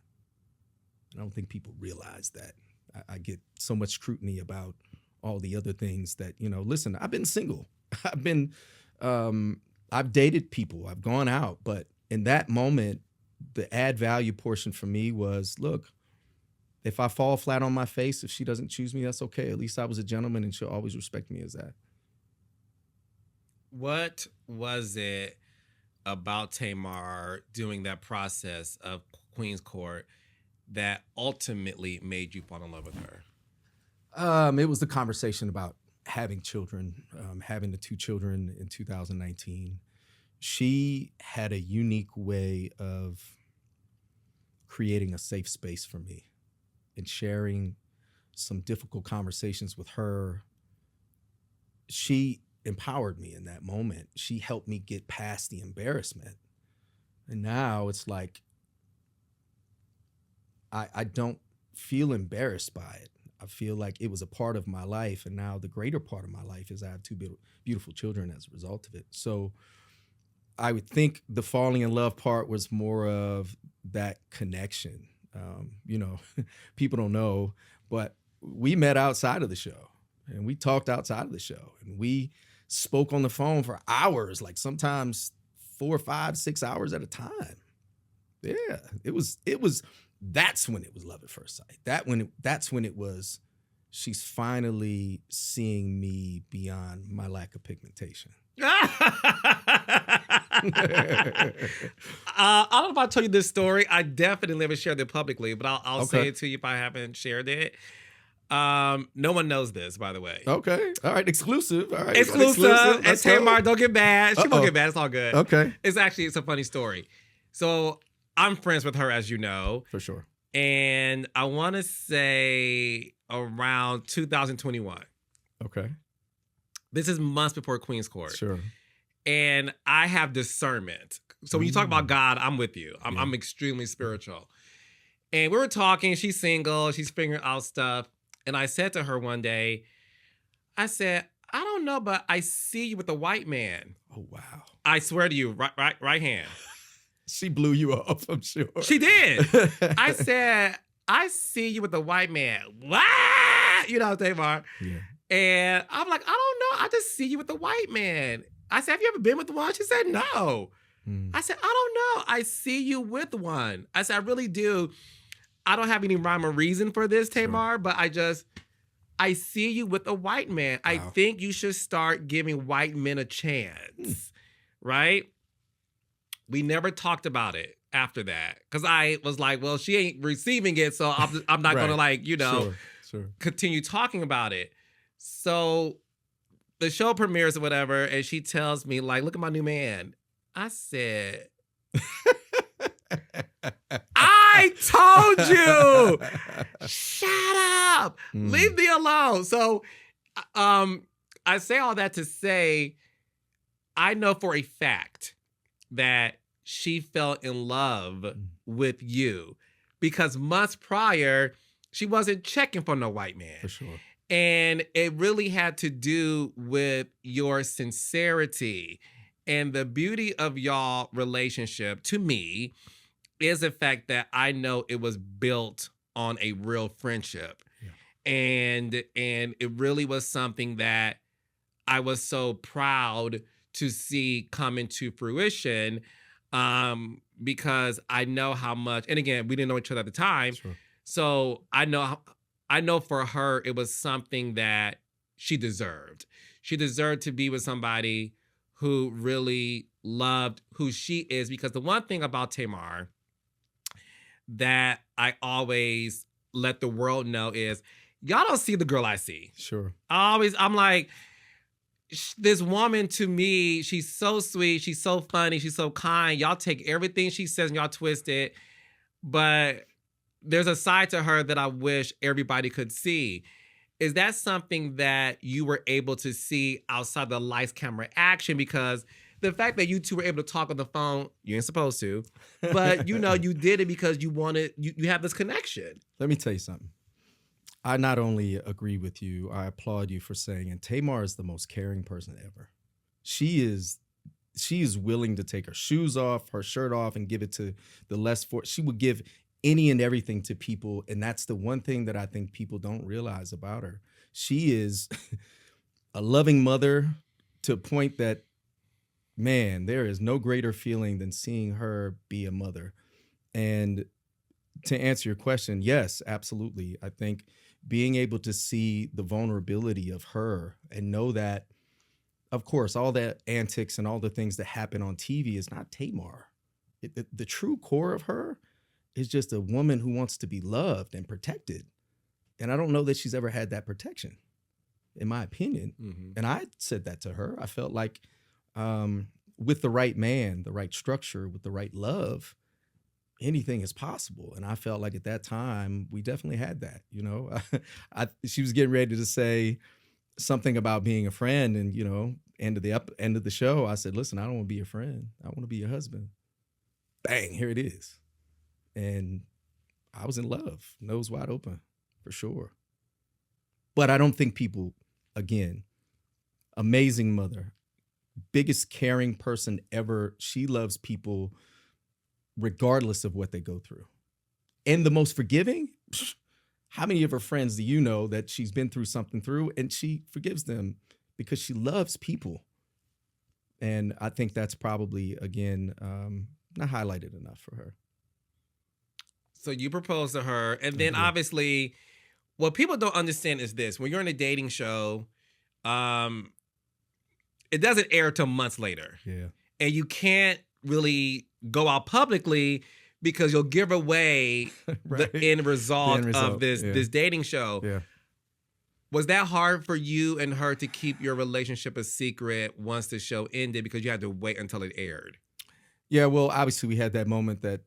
I don't think people realize that. I get so much scrutiny about all the other things that, you know, listen, I've been single. I've dated people. I've gone out. But in that moment, the add value portion for me was, look, if I fall flat on my face, if she doesn't choose me, that's okay. At least I was a gentleman and she'll always respect me as that. What was it about Tamar doing that process of Queen's Court that ultimately made you fall in love with her? It was the conversation about having children, having the 2 children in 2019. She had a unique way of creating a safe space for me and sharing some difficult conversations with her. She empowered me in that moment. She helped me get past the embarrassment. And now it's like, I don't feel embarrassed by it. I feel like it was a part of my life. And now the greater part of my life is I have 2 beautiful children as a result of it. So I would think the falling in love part was more of that connection. You know, people don't know, but we met outside of the show and we talked outside of the show and we spoke on the phone for hours, like sometimes 4, 5, 6 hours at a time. Yeah, that's when it was love at first sight. That's when it was, she's finally seeing me beyond my lack of pigmentation. I don't know if I told you this story. I definitely never shared it publicly, but I'll say it to you if I haven't shared it. No one knows this, by the way. Okay. All right. Exclusive. All right. Exclusive. And Tamar, don't get mad. She won't get mad. It's all good. Okay. It's a funny story. So I'm friends with her, as you know. For sure. And I want to say around 2021. Okay. This is months before Queen's Court. Sure. And I have discernment. So when you talk about God, I'm with you. I'm extremely spiritual. And we were talking. She's single. She's figuring out stuff. And I said to her one day, I said, I don't know, but I see you with a white man. Oh, wow. I swear to you, right hand. She blew you off, I'm sure. She did. I said, I see you with a white man. What? You know, Tamar. Yeah. And I'm like, I don't know. I just see you with a white man. I said, have you ever been with one? She said, no. I said, I don't know. I see you with one. I said, I really do. I don't have any rhyme or reason for this, Tamar, but I see you with a white man. Wow. I think you should start giving white men a chance, right? We never talked about it after that because I was like, well, she ain't receiving it, so I'm not going to continue talking about it. So the show premieres or whatever, and she tells me, like, look at my new man. I said, I told you, shut up, leave me alone. So I say all that to say, I know for a fact that she fell in love with you because months prior, she wasn't checking for no white man. For sure. And it really had to do with your sincerity. And the beauty of y'all relationship, to me, is the fact that I know it was built on a real friendship. Yeah. And it really was something that I was so proud to see come into fruition because I know how much, and again, we didn't know each other at the time. Sure. So I know for her, it was something that she deserved. She deserved to be with somebody who really loved who she is, because the one thing about Tamar that I always let the world know is y'all don't see the girl I see. Sure. I'm like, this woman to me, she's so sweet, she's so funny, she's so kind. Y'all take everything she says and y'all twist it. But there's a side to her that I wish everybody could see. Is that something that you were able to see outside the lights, camera, action? Because the fact that you two were able to talk on the phone, you ain't supposed to, but you did it because you wanted, you have this connection. Let me tell you something. I not only agree with you, I applaud you for saying, and Tamar is the most caring person ever. She is willing to take her shoes off, her shirt off, and give it to the less fortunate. She would give any and everything to people. And that's the one thing that I think people don't realize about her. She is a loving mother to a point that, man, there is no greater feeling than seeing her be a mother. And to answer your question, yes, absolutely. I think being able to see the vulnerability of her and know that, of course, all the antics and all the things that happen on TV is not Tamar. The true core of her is just a woman who wants to be loved and protected. And I don't know that she's ever had that protection, in my opinion. Mm-hmm. And I said that to her. I felt like with the right man, the right structure, with the right love, anything is possible. And I felt like at that time, we definitely had that, she was getting ready to say something about being a friend. And, end of the show, I said, listen, I don't want to be your friend. I want to be your husband. Bang, here it is. And I was in love, nose wide open, for sure. But I don't think people, again, amazing mother, biggest caring person ever. She loves people regardless of what they go through. And the most forgiving, how many of her friends do you know that she's been through something through and she forgives them because she loves people? And I think that's probably, again, not highlighted enough for her. So you propose to her, and then obviously, what people don't understand is this: when you're in a dating show, it doesn't air till months later. Yeah. And you can't really go out publicly because you'll give away right. the end result of this dating show. Yeah. Was that hard for you and her to keep your relationship a secret once the show ended because you had to wait until it aired? Yeah, well, obviously we had that moment that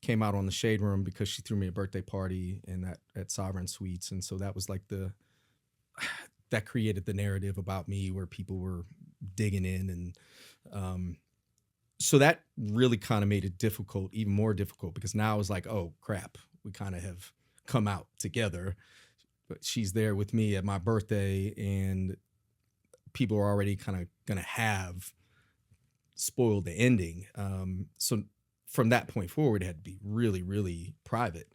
came out on the Shade Room because she threw me a birthday party at Sovereign Suites. And so that was like that created the narrative about me where people were digging in. And so that really kind of made it difficult, even more difficult, because now I was like, oh, crap, we kind of have come out together. But she's there with me at my birthday and people are already kind of going to have spoiled the ending. So from that point forward, it had to be really, really private.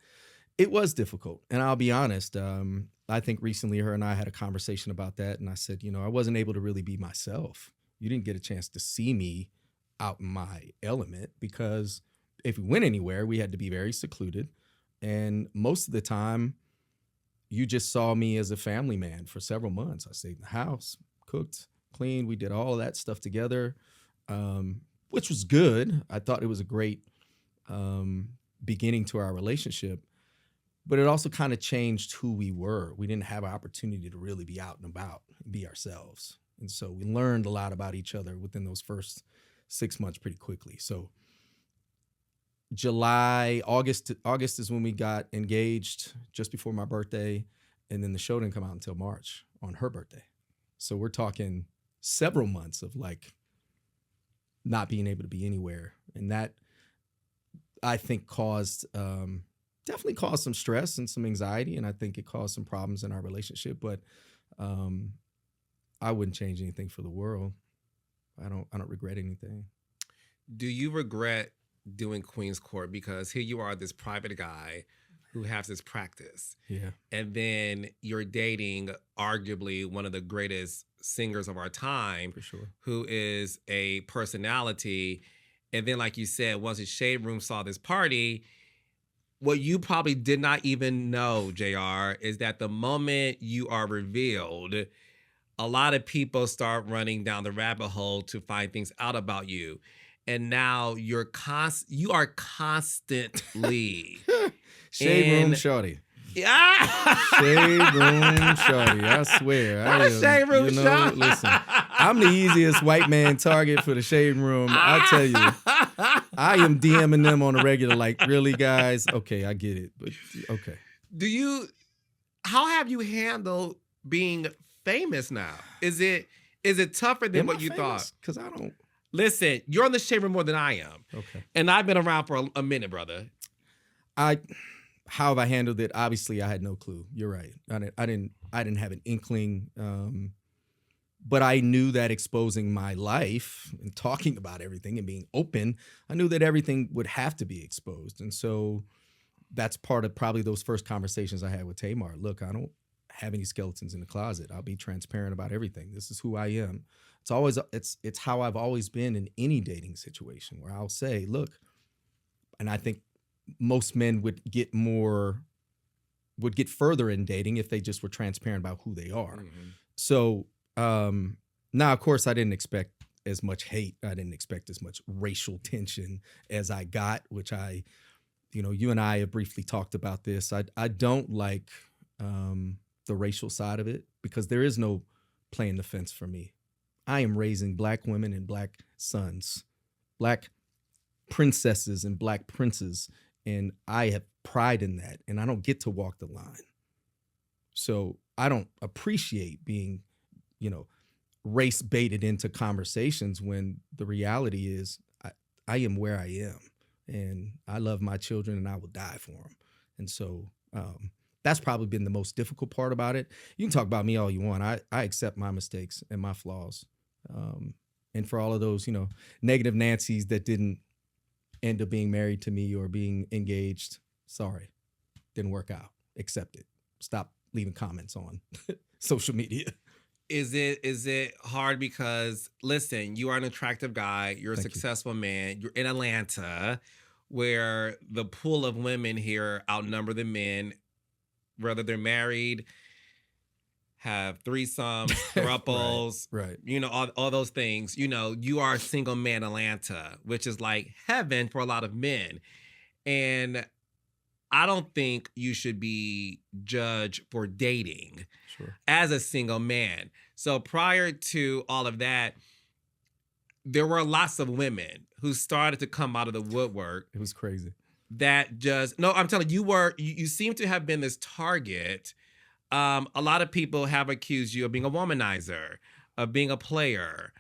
It was difficult. And I'll be honest, I think recently her and I had a conversation about that. And I said, I wasn't able to really be myself. You didn't get a chance to see me out in my element, because if we went anywhere, we had to be very secluded. And most of the time, you just saw me as a family man for several months. I stayed in the house, cooked, cleaned. We did all of that stuff together, which was good. I thought it was a great beginning to our relationship. But it also kind of changed who we were. We didn't have an opportunity to really be out and about and be ourselves. And so we learned a lot about each other within those first 6 months pretty quickly. So August is when we got engaged, just before my birthday. And then the show didn't come out until March on her birthday. So we're talking several months of like not being able to be anywhere. And that, I think, definitely caused some stress and some anxiety. And I think it caused some problems in our relationship. But I wouldn't change anything for the world. I don't regret anything. Do you regret doing Queen's Court? Because here you are, this private guy who has this practice. Yeah. And then you're dating arguably one of the greatest singers of our time. For sure. Who is a personality. And then, like you said, once the Shade Room saw this party, what you probably did not even know, JR, is that the moment you are revealed, a lot of people start running down the rabbit hole to find things out about you. And now you are constantly Shade Room shorty. Yeah. Shade Room shorty. I swear. Not a Shade Room shorty. Listen, I'm the easiest white man target for the Shade Room. I tell you, I am DMing them on a regular, like, really, guys? Okay, I get it. But okay. How have you handled being famous now? Is it tougher than what you thought? Because I don't. Listen, you're on the Shade Room more than I am. Okay. And I've been around for a minute, brother. How have I handled it? Obviously, I had no clue. You're right. I didn't have an inkling. But I knew that exposing my life and talking about everything and being open, I knew that everything would have to be exposed. And so that's part of probably those first conversations I had with Tamar. Look, I don't have any skeletons in the closet. I'll be transparent about everything. This is who I am. It's how I've always been in any dating situation, where I'll say, look, and I think most men would get further in dating if they just were transparent about who they are. Mm-hmm. So now, of course, I didn't expect as much hate. I didn't expect as much racial tension as I got, which you and I have briefly talked about this. I don't like the racial side of it, because there is no playing the fence for me. I am raising Black women and Black sons, Black princesses and Black princes, and I have pride in that, and I don't get to walk the line. So I don't appreciate being, race baited into conversations when the reality is I am where I am, and I love my children, and I will die for them. And so that's probably been the most difficult part about it. You can talk about me all you want. I accept my mistakes and my flaws. And for all of those, negative Nancys that didn't end up being married to me or being engaged, sorry, didn't work out. Accept it. Stop leaving comments on social media. Is it hard because, listen, you are an attractive guy, you're a successful man, you're in Atlanta, where the pool of women here outnumber the men, whether they're married, have threesomes, thruples, right. All those things. You are a single man Atlanta, which is like heaven for a lot of men. And I don't think you should be judged for dating as a single man. So prior to all of that, there were lots of women who started to come out of the woodwork. It was crazy. I'm telling you, you seem to have been this target. A lot of people have accused you of being a womanizer, of being a player.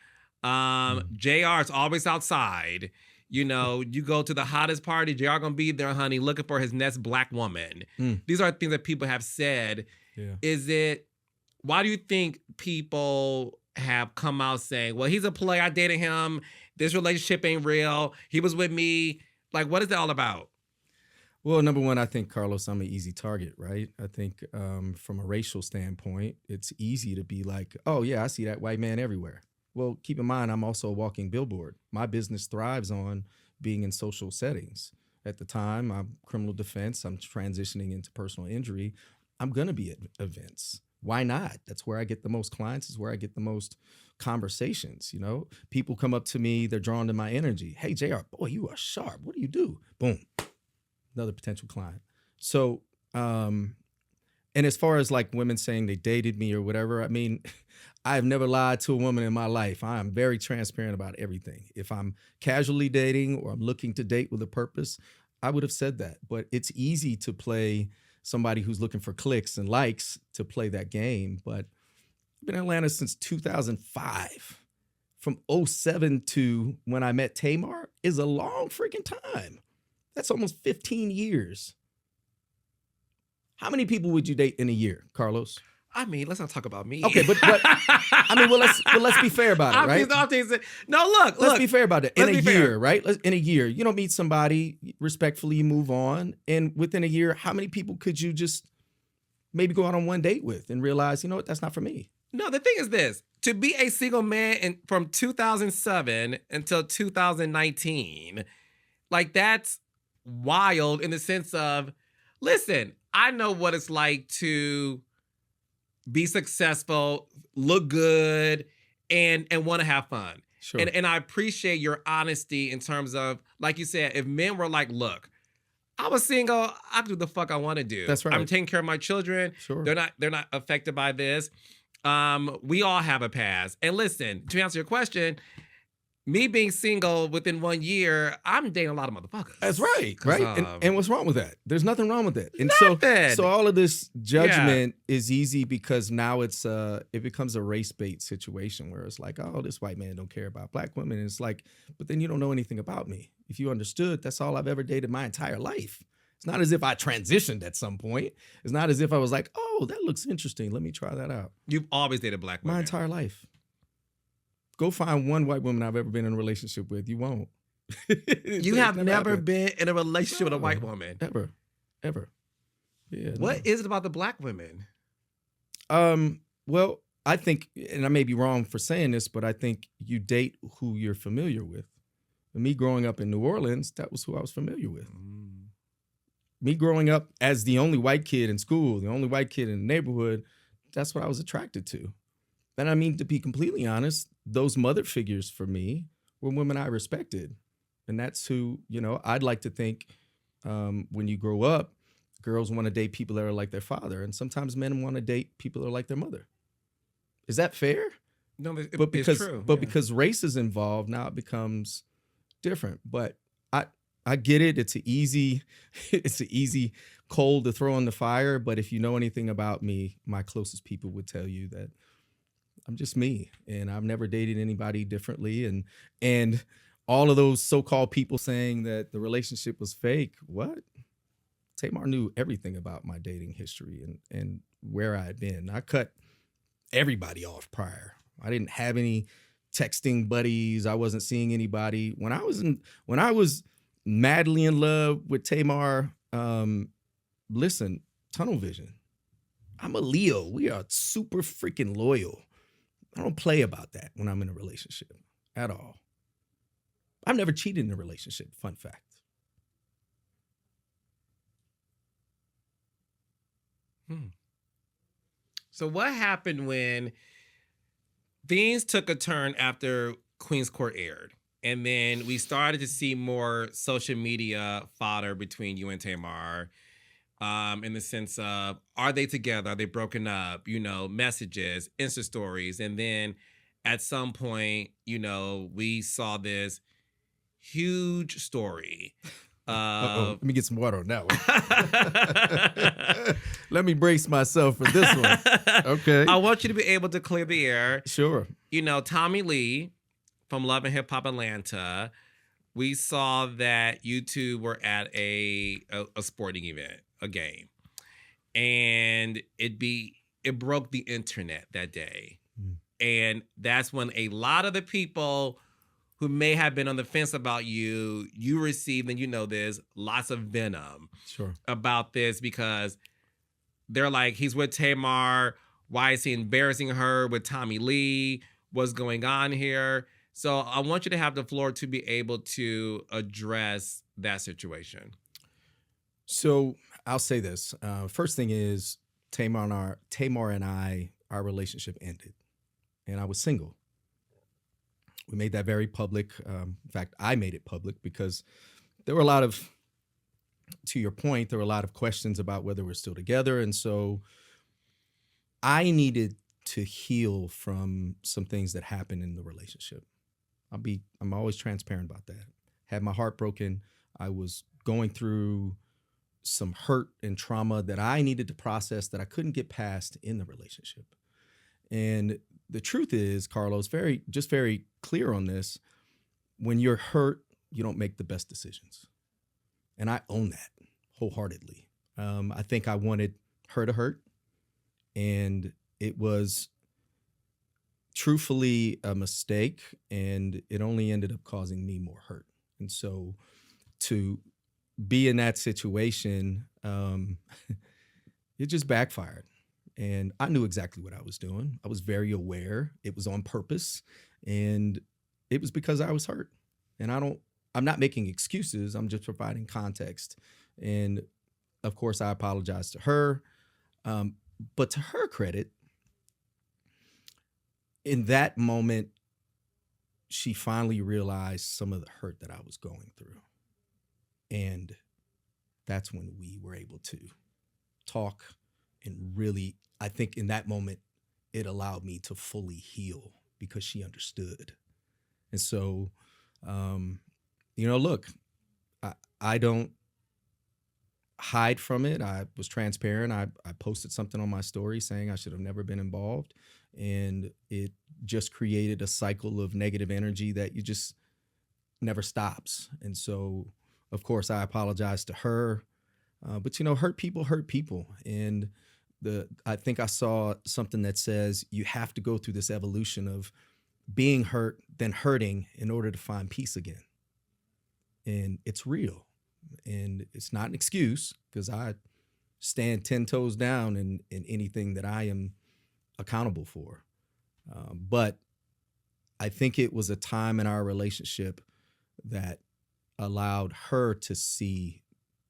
JR is always outside. You go to the hottest party, JR gonna be there, honey, looking for his next Black woman. These are things that people have said. Yeah. Why do you think people have come out saying, well, he's a player, I dated him, this relationship ain't real, he was with me? Like, what is that all about? Well, number one, I think, Carlos, I'm an easy target, right? I think from a racial standpoint, it's easy to be like, oh, yeah, I see that white man everywhere. Well, keep in mind, I'm also a walking billboard. My business thrives on being in social settings. At the time, I'm criminal defense. I'm transitioning into personal injury. I'm going to be at events. Why not? That's where I get the most clients. Is where I get the most conversations. You know, people come up to me. They're drawn to my energy. Hey, JR, boy, you are sharp. What do you do? Boom. Another potential client. So, and as far as like women saying they dated me or whatever, I mean, I've never lied to a woman in my life. I am very transparent about everything. If I'm casually dating or I'm looking to date with a purpose, I would have said that. But it's easy to play somebody who's looking for clicks and likes to play that game. But I've been in Atlanta since 2005. From '07 to when I met Tamar is a long freaking time. That's almost 15 years. How many people would you date in a year, Carlos? I mean, let's not talk about me. Okay, but I mean, well, let's be fair about it, right? No, look. Let's be fair about it. In a year, fair. right? In a year, you don't meet somebody, respectfully, you move on, and within a year, how many people could you just maybe go out on one date with and realize, you know what, that's not for me? No, the thing is this: to be a single man from 2007 until 2019, like that's wild in the sense of, listen, I know what it's like to be successful, look good, and want to have fun. Sure. And I appreciate your honesty in terms of, like you said, if men were like, look, I was single, I do the fuck I want to do. That's right. I'm taking care of my children. Sure. They're not affected by this. We all have a past. And listen, to answer your question, me being single within 1 year, I'm dating a lot of motherfuckers. That's right, right? And what's wrong with that? There's nothing wrong with that. And nothing. so all of this judgment is easy because now it becomes a race bait situation where it's like, oh, this white man don't care about black women. And it's like, but then you don't know anything about me. If you understood, that's all I've ever dated my entire life. It's not as if I transitioned at some point. It's not as if I was like, oh, that looks interesting. Let me try that out. You've always dated black women. My entire life. Go find one white woman I've ever been in a relationship with. You won't. You have never been in a relationship with a white woman. Ever. Yeah. What is it about the black women? Well, I think, and I may be wrong for saying this, but I think you date who you're familiar with. And me growing up in New Orleans, that was who I was familiar with. Me growing up as the only white kid in school, the only white kid in the neighborhood, that's what I was attracted to. And I mean, to be completely honest, those mother figures for me were women I respected. And that's who, you know, I'd like to think when you grow up, girls want to date people that are like their father. And sometimes men want to date people that are like their mother. Is that fair? No, it's true. But because race is involved, now it becomes different. But I get it. It's an easy coal to throw on the fire. But if you know anything about me, my closest people would tell you that I'm just me, and I've never dated anybody differently. And all of those so-called people saying that the relationship was fake, what? Tamar knew everything about my dating history and where I had been. I cut everybody off prior. I didn't have any texting buddies. I wasn't seeing anybody. When I was madly in love with Tamar, listen, tunnel vision. I'm a Leo. We are super freaking loyal. I don't play about that when I'm in a relationship at all. I've never cheated in a relationship, fun fact. So what happened when things took a turn after Queen's Court aired? And then we started to see more social media fodder between you and Tamar, in the sense of, are they together? Are they broken up? You know, messages, Insta stories. And then at some point, you know, we saw this huge story. Let me get some water on that one. Let me brace myself for this one. Okay. I want you to be able to clear the air. Sure. You know, Tommie Lee from Love and Hip Hop Atlanta, we saw that you two were at a sporting event, a game. And it broke the internet that day. And that's when a lot of the people who may have been on the fence about you received, and you know this, lots of venom about this, because they're like, he's with Tamar. Why is he embarrassing her with Tommie Lee? what's going on here. So I want you to have the floor to be able to address that situation. So I'll say this. First thing is Tamar and I, our relationship ended, and I was single. We made that very public. In fact, I made it public because there were a lot of, to your point, there were a lot of questions about whether we're still together. And so I needed to heal from some things that happened in the relationship. I'm always transparent about that. Had my heart broken. I was going through some hurt and trauma that I needed to process that I couldn't get past in the relationship. And the truth is, Carlos, very clear on this. When you're hurt, you don't make the best decisions. And I own that wholeheartedly. I think I wanted her to hurt. And it was truthfully a mistake. And it only ended up causing me more hurt. And so to be in that situation, it just backfired. And I knew exactly what I was doing. I was very aware. It was on purpose. And it was because I was hurt. And I'm not making excuses. I'm just providing context. And of course, I apologize to her. But to her credit, in that moment, she finally realized some of the hurt that I was going through. And that's when we were able to talk and really, I think in that moment, it allowed me to fully heal because she understood. And so, look, I don't hide from it. I was transparent. I posted something on my story saying I should have never been involved. And it just created a cycle of negative energy that you just never stops. And so, of course, I apologize to her. But, hurt people. And I think I saw something that says you have to go through this evolution of being hurt, then hurting in order to find peace again. And it's real. And it's not an excuse because I stand 10 toes down in anything that I am accountable for. But I think it was a time in our relationship that allowed her to see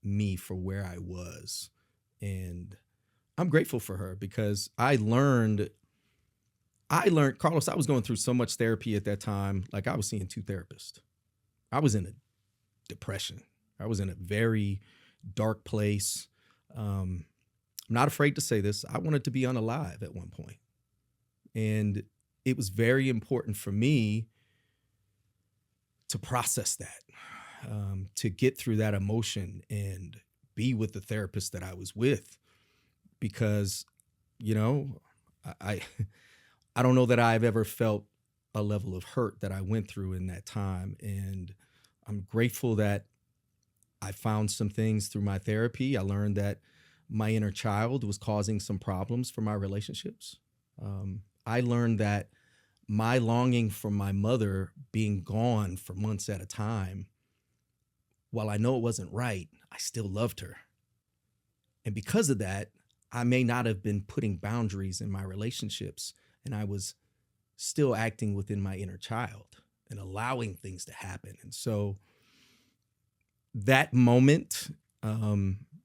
me for where I was. And I'm grateful for her because I learned, Carlos, I was going through so much therapy at that time. Like I was seeing 2 therapists. I was in a depression. I was in a very dark place. I'm not afraid to say this. I wanted to be unalive at one point. And it was very important for me to process that, to get through that emotion and be with the therapist that I was with. Because, I don't know that I've ever felt a level of hurt that I went through in that time. And I'm grateful that I found some things through my therapy. I learned that my inner child was causing some problems for my relationships. I learned that my longing for my mother being gone for months at a time, while I know it wasn't right, I still loved her. And because of that, I may not have been putting boundaries in my relationships, and I was still acting within my inner child and allowing things to happen. And so that moment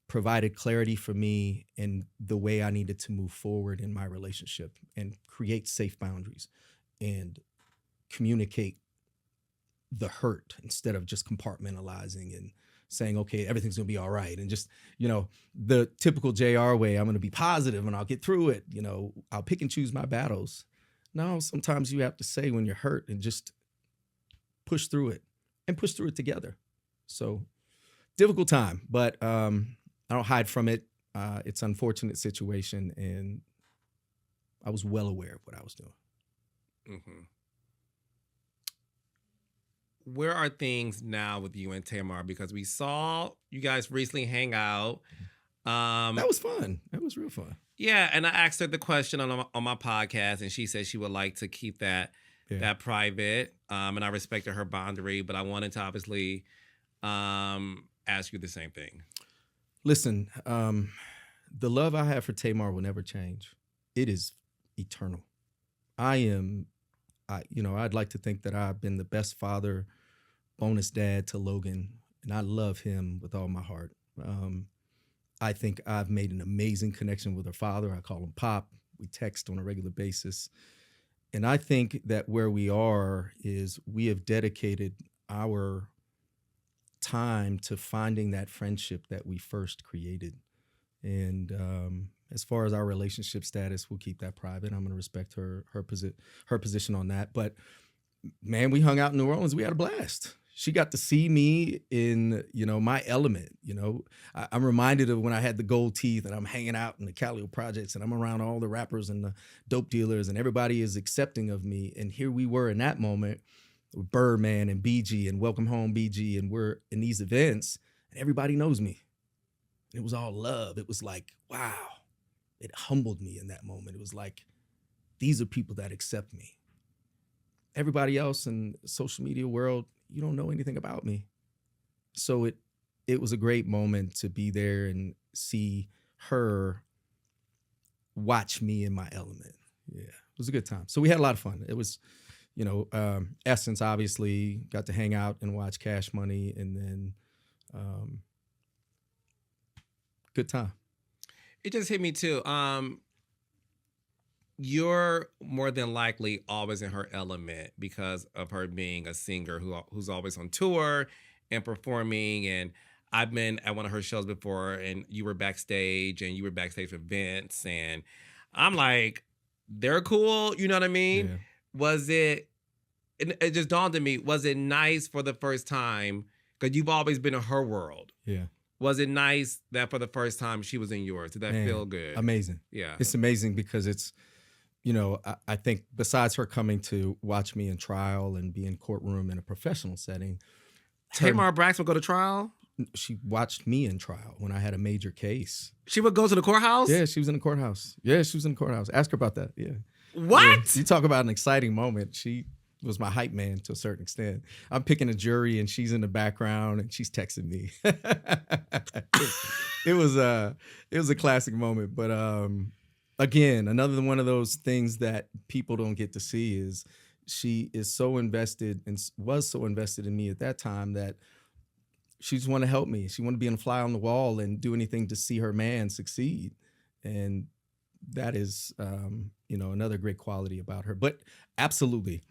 provided clarity for me in the way I needed to move forward in my relationship and create safe boundaries and communicate the hurt instead of just compartmentalizing and saying, okay, everything's going to be all right. And just, the typical JR way, I'm going to be positive and I'll get through it. I'll pick and choose my battles. No, sometimes you have to say when you're hurt and just push through it and push through it together. So difficult time, but I don't hide from it. It's an unfortunate situation, and I was well aware of what I was doing. Mm-hmm. Where are things now with you and Tamar? Because we saw you guys recently hang out. That was fun. That was real fun. Yeah, and I asked her the question on my podcast, and she said she would like to keep that private. And I respected her boundary, but I wanted to obviously ask you the same thing. Listen, the love I have for Tamar will never change. It is eternal. I am I'd like to think that I've been the best father, bonus dad to Logan, and I love him with all my heart. I think I've made an amazing connection with her father. I call him Pop. We text on a regular basis. And I think that where we are is we have dedicated our time to finding that friendship that we first created. And as far as our relationship status, we'll keep that private. I'm going to respect her position on that. But man, we hung out in New Orleans. We had a blast. She got to see me in, my element. I'm reminded of when I had the gold teeth and I'm hanging out in the Callio projects and I'm around all the rappers and the dope dealers and everybody is accepting of me. And here we were in that moment with Birdman and BG and Welcome Home BG. And we're in these events and everybody knows me. And it was all love. It was like, wow. It humbled me in that moment. It was like, these are people that accept me. Everybody else in the social media world, you don't know anything about me. So it was a great moment to be there and see her watch me in my element. Yeah, it was a good time. So we had a lot of fun. It was, Essence, obviously, got to hang out and watch Cash Money, and then good time. It just hit me too. You're more than likely always in her element because of her being a singer who's always on tour and performing. And I've been at one of her shows before, and you were backstage for Vince, and I'm like, they're cool. You know what I mean? Yeah. Was it? It just dawned on me. Was it nice for the first time? Because you've always been in her world. Yeah. Was it nice that for the first time she was in yours? Did that feel good? Amazing. Yeah. It's amazing because it's, I think besides her coming to watch me in trial and be in courtroom in a professional setting. Tamar Braxton would go to trial? She watched me in trial when I had a major case. She would go to the courthouse? Yeah, she was in the courthouse. Ask her about that. Yeah. What? Yeah. You talk about an exciting moment. She was my hype man to a certain extent. I'm picking a jury and she's in the background and she's texting me. It was a classic moment. But again, another one of those things that people don't get to see is she is so invested and was so invested in me at that time that she just wanted to help me. She wanted to be a fly on the wall and do anything to see her man succeed. And that is, another great quality about her. But absolutely,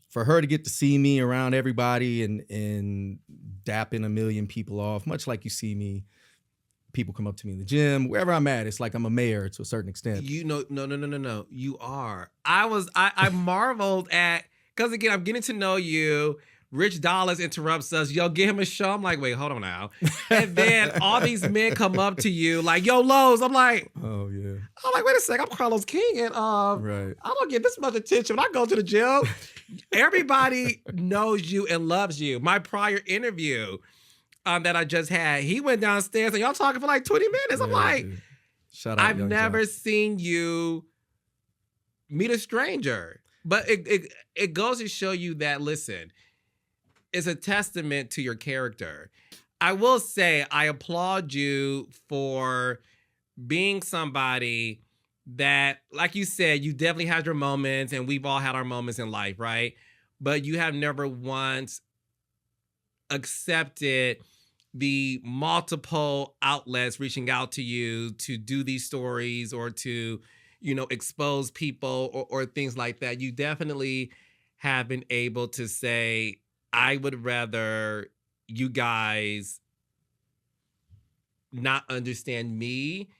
for her to get to see me around everybody and dapping a million people off, much like you see me, people come up to me in the gym, wherever I'm at, it's like I'm a mayor to a certain extent. No. You are. I marveled at, because again, I'm getting to know you. Rich Dollars interrupts us. Yo, give him a show. I'm like, wait, hold on now. And then all these men come up to you like, yo, Lowe's. I'm like, oh yeah. I'm like, wait a sec, I'm Carlos King, and right. I don't get this much attention when I go to the gym. Everybody knows you and loves you. My prior interview that I just had, he went downstairs and y'all talking for like 20 minutes. I'm like, dude. Shout out, I've never seen you meet a stranger. But it goes to show you that, listen, it's a testament to your character. I will say I applaud you for being somebody that, like you said, you definitely had your moments, and we've all had our moments in life, right? But you have never once accepted the multiple outlets reaching out to you to do these stories or to, expose people or things like that. You definitely have been able to say, I would rather you guys not understand me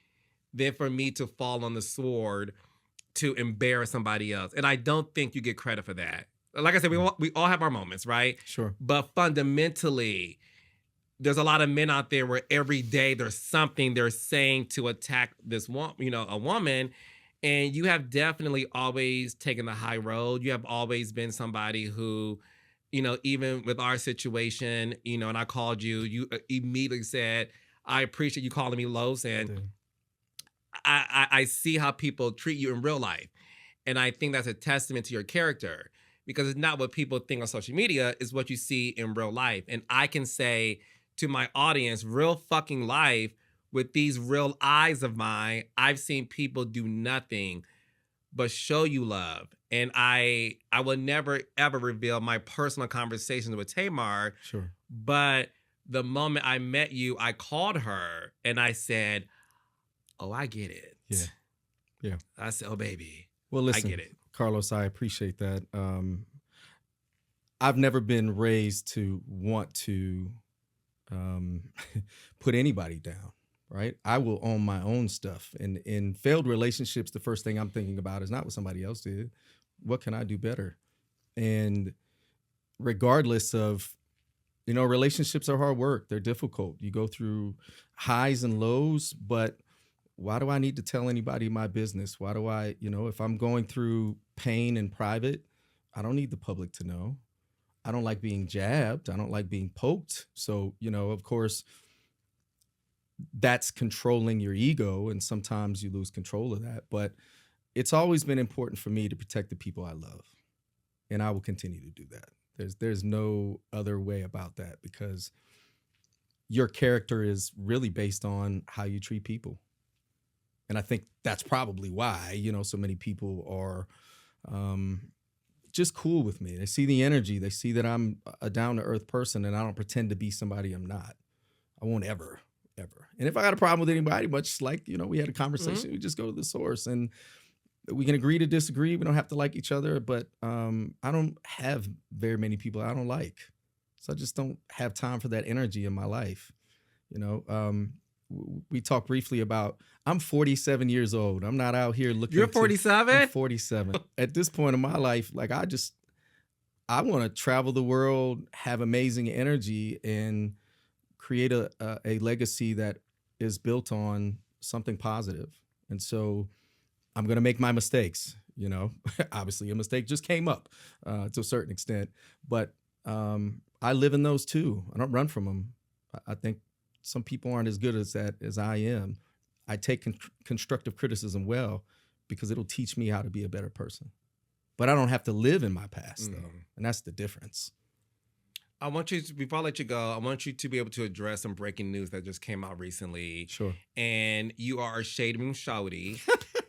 than for me to fall on the sword to embarrass somebody else. And I don't think you get credit for that. Like I said, we all have our moments, right? Sure. But fundamentally, there's a lot of men out there where every day there's something they're saying to attack this woman, a woman. And you have definitely always taken the high road. You have always been somebody who, even with our situation, and I called you, you immediately said, I appreciate you calling me Los. And I see how people treat you in real life. And I think that's a testament to your character, because it's not what people think on social media, it's what you see in real life. And I can say to my audience, real fucking life, with these real eyes of mine, I've seen people do nothing but show you love. And I will never ever reveal my personal conversations with Tamar. Sure. But the moment I met you, I called her and I said, "Oh, I get it." Yeah. Yeah. I said, "Oh, baby, Well, listen, I get it." Carlos, I appreciate that. I've never been raised to want to put anybody down, right? I will own my own stuff. And in failed relationships, the first thing I'm thinking about is not what somebody else did. What can I do better? And regardless of, relationships are hard work. They're difficult. You go through highs and lows, but why do I need to tell anybody my business? Why do I, if I'm going through pain in private, I don't need the public to know. I don't like being jabbed. I don't like being poked. So, of course, that's controlling your ego. And sometimes you lose control of that. But it's always been important for me to protect the people I love. And I will continue to do that. There's no other way about that, because your character is really based on how you treat people. And I think that's probably why, so many people are just cool with me. They see the energy. They see that I'm a down-to-earth person and I don't pretend to be somebody I'm not. I won't ever. And if I got a problem with anybody, much like, we had a conversation, we just go to the source and we can agree to disagree. We don't have to like each other, but I don't have very many people I don't like. So I just don't have time for that energy in my life. We talked briefly about, I'm 47 years old. I'm not out here looking. You're 47? I'm 47. At this point in my life, like I want to travel the world, have amazing energy, and create a legacy that is built on something positive. And so I'm going to make my mistakes. Obviously a mistake just came up to a certain extent, but I live in those too. I don't run from them. I think some people aren't as good as that as I am. I take constructive criticism well, because it'll teach me how to be a better person. But I don't have to live in my past though. And that's the difference. I want you to, before I let you go, I want you to be able to address some breaking news that just came out recently. Sure. And you are a shade room shawty,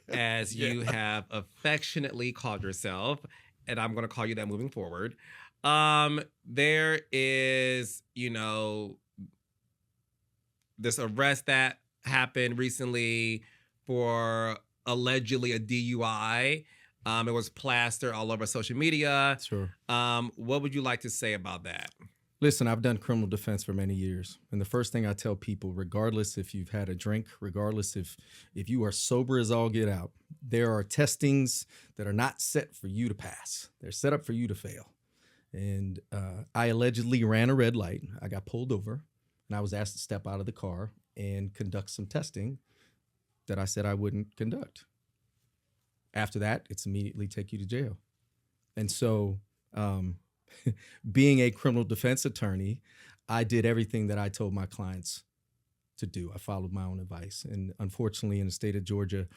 as you have affectionately called yourself. And I'm going to call you that moving forward. There is, this arrest that happened recently for allegedly a DUI. It was plastered all over social media. Sure. What would you like to say about that? Listen, I've done criminal defense for many years. And the first thing I tell people, regardless if you've had a drink, regardless if you are sober as all get out, there are testings that are not set for you to pass. They're set up for you to fail. And I allegedly ran a red light. I got pulled over and I was asked to step out of the car and conduct some testing that I said I wouldn't conduct. After that, it's immediately take you to jail. And so being a criminal defense attorney, I did everything that I told my clients to do. I followed my own advice. And unfortunately, in the state of Georgia,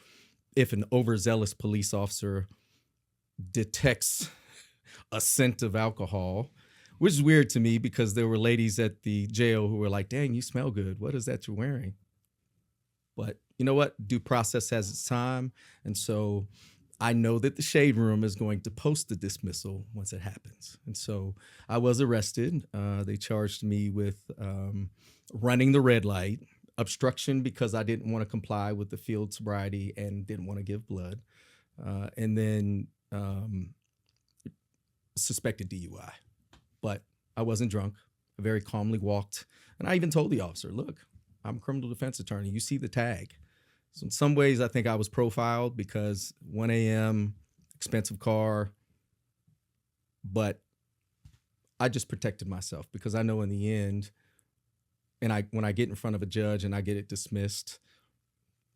if an overzealous police officer detects a scent of alcohol, which is weird to me because there were ladies at the jail who were like, dang, you smell good. What is that you're wearing? But you know what? Due process has its time. And so I know that the Shade Room is going to post the dismissal once it happens. And so I was arrested. They charged me with running the red light, obstruction because I didn't want to comply with the field sobriety and didn't want to give blood, and then suspected DUI. But I wasn't drunk. I very calmly walked. And I even told the officer, look, I'm a criminal defense attorney. You see the tag. So in some ways, I think I was profiled because 1 a.m., expensive car. But I just protected myself because I know in the end, and when I get in front of a judge and I get it dismissed,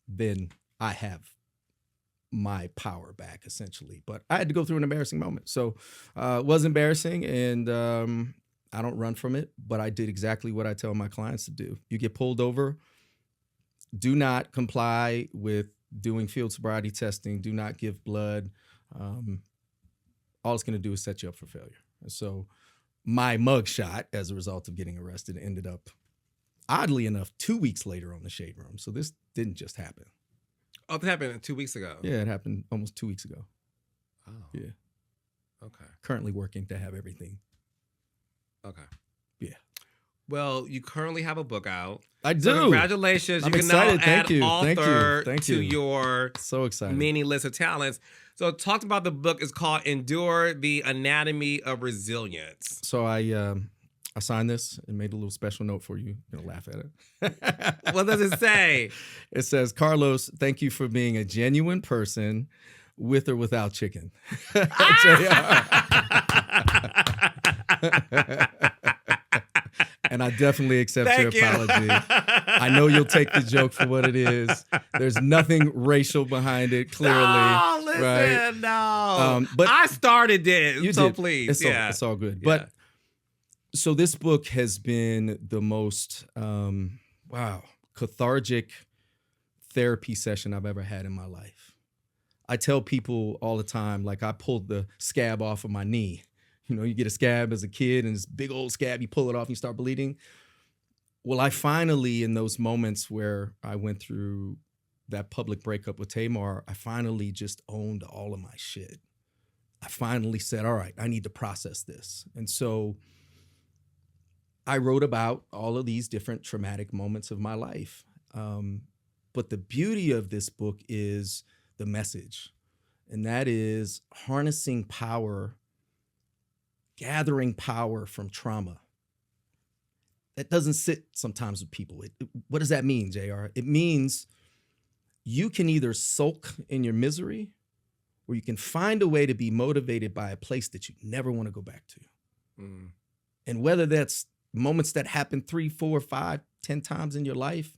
then I have my power back, essentially. But I had to go through an embarrassing moment. So it was embarrassing, and I don't run from it, but I did exactly what I tell my clients to do. You get pulled over, do not comply with doing field sobriety testing, do not give blood. All it's going to do is set you up for failure. And so my mugshot, as a result of getting arrested, ended up, oddly enough, 2 weeks later on the Shade Room. So this didn't just happen. Oh, that happened 2 weeks ago. Yeah, it happened almost 2 weeks ago. Oh. Yeah. Okay. Currently working to have everything. Okay. Yeah. Well, you currently have a book out. I do. So congratulations. I'm You can excited. now Thank add you. author Thank to you. your So excited. mini list of talents. So talk about the book. It's called Endure: The Anatomy of Resilience. So I signed this and made a little special note for you. You're gonna laugh at it. What does it say? It says, Carlos, thank you for being a genuine person with or without chicken. And I definitely accept your apology. I know you'll take the joke for what it is. There's nothing racial behind it, clearly. No, listen, right? no. But I started it, you so did. please. It's all good. Yeah. But so this book has been the most, cathartic therapy session I've ever had in my life. I tell people all the time, like I pulled the scab off of my knee. You know, you get a scab as a kid and this big old scab, you pull it off and you start bleeding. Well, I finally, in those moments where I went through that public breakup with Tamar, I finally just owned all of my shit. I finally said, all right, I need to process this. And so I wrote about all of these different traumatic moments of my life. But the beauty of this book is the message, and that is harnessing power, gathering power from trauma. That doesn't sit sometimes with people. What does that mean, JR? It means you can either sulk in your misery or you can find a way to be motivated by a place that you never want to go back to. Mm. And whether that's moments that happen 3, 4, 5, 10 times in your life,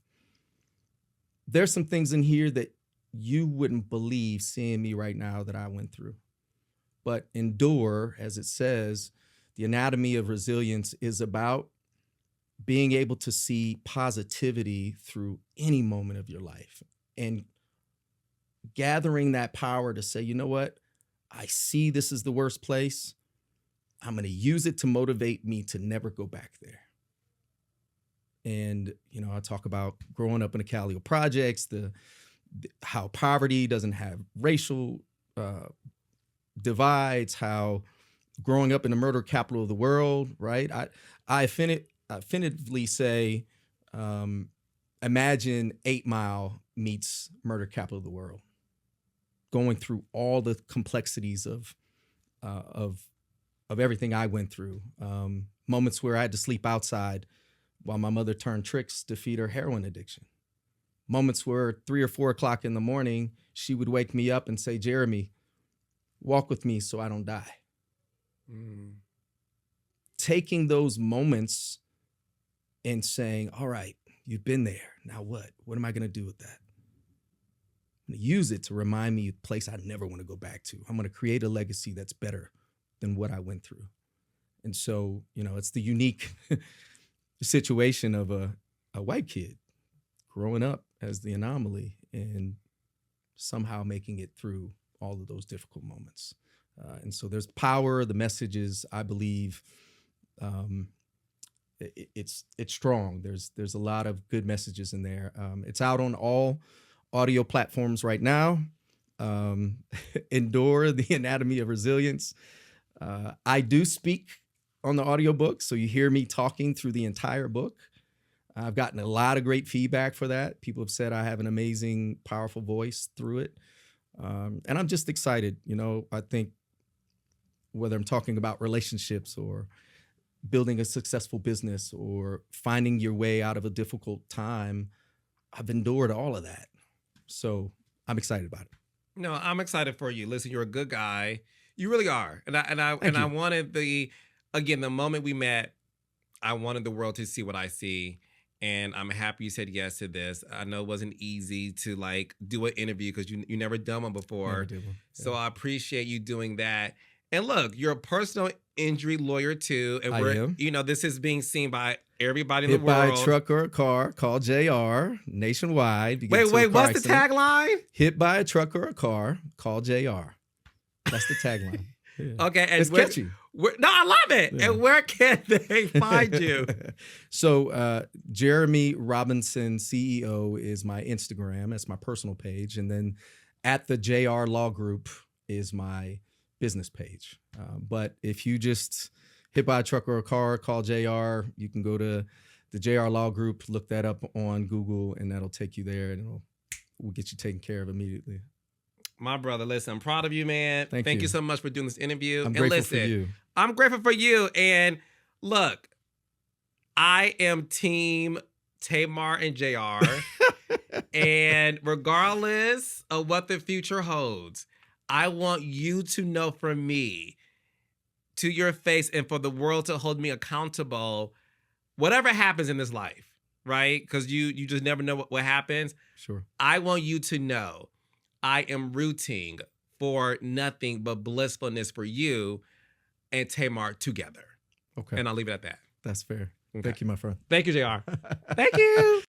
there's some things in here that you wouldn't believe seeing me right now that I went through. But endure, as it says, the anatomy of resilience is about being able to see positivity through any moment of your life and gathering that power to say, you know what? I see this is the worst place. I'm going to use it to motivate me to never go back there. And, you know, I talk about growing up in the Callio projects, how poverty doesn't have racial divides, how growing up in the murder capital of the world, right? I definitively say, imagine 8 Mile meets murder capital of the world, going through all the complexities of everything I went through. Moments where I had to sleep outside while my mother turned tricks to feed her heroin addiction. Moments where 3 or 4 o'clock in the morning, she would wake me up and say, Jeremy, walk with me so I don't die. Mm. Taking those moments and saying, all right, you've been there. Now what? What am I going to do with that? I'm going to use it to remind me of a place I never want to go back to. I'm going to create a legacy that's better than what I went through. And so, you know, it's the unique situation of a white kid growing up as the anomaly and somehow making it through all of those difficult moments. And so there's power. The messages, I believe, it's strong. There's a lot of good messages in there. It's out on all audio platforms right now. Endure: The Anatomy of Resilience. I do speak on the audiobook, so you hear me talking through the entire book. I've gotten a lot of great feedback for that. People have said I have an amazing, powerful voice through it. And I'm just excited. You know, I think whether I'm talking about relationships or building a successful business or finding your way out of a difficult time, I've endured all of that. So I'm excited about it. No, I'm excited for you. Listen, you're a good guy. You really are. And I wanted the moment we met, I wanted the world to see what I see. And I'm happy you said yes to this. I know it wasn't easy to like do an interview because you never done one before. Never did one. Yeah. So I appreciate you doing that. And look, you're a personal injury lawyer too. And I am. You know, this is being seen by everybody in the Hit world. by a truck or a car, call JR nationwide. Wait, what's the tagline? Hit by a truck or a car, call JR. That's the tagline. Yeah. Okay, and It's catchy. No, I love it. Yeah. And where can they find you? So Jeremy Robinson CEO is my Instagram. That's my personal page. And then at the JR Law Group is my business page. But if you just hit by a truck or a car, call JR, you can go to the JR Law Group, look that up on Google, and that'll take you there, and we'll get you taken care of immediately. My brother, listen, I'm proud of you, man. Thank you so much for doing this interview. I'm grateful for you. I'm grateful for you. And look, I am team Tamar and JR. And regardless of what the future holds, I want you to know from me to your face and for the world to hold me accountable, whatever happens in this life, right? Because you just never know what happens. Sure. I want you to know I am rooting for nothing but blissfulness for you and Tamar together. Okay. And I'll leave it at that. That's fair. Okay. Thank you, my friend. Thank you, JR. Thank you.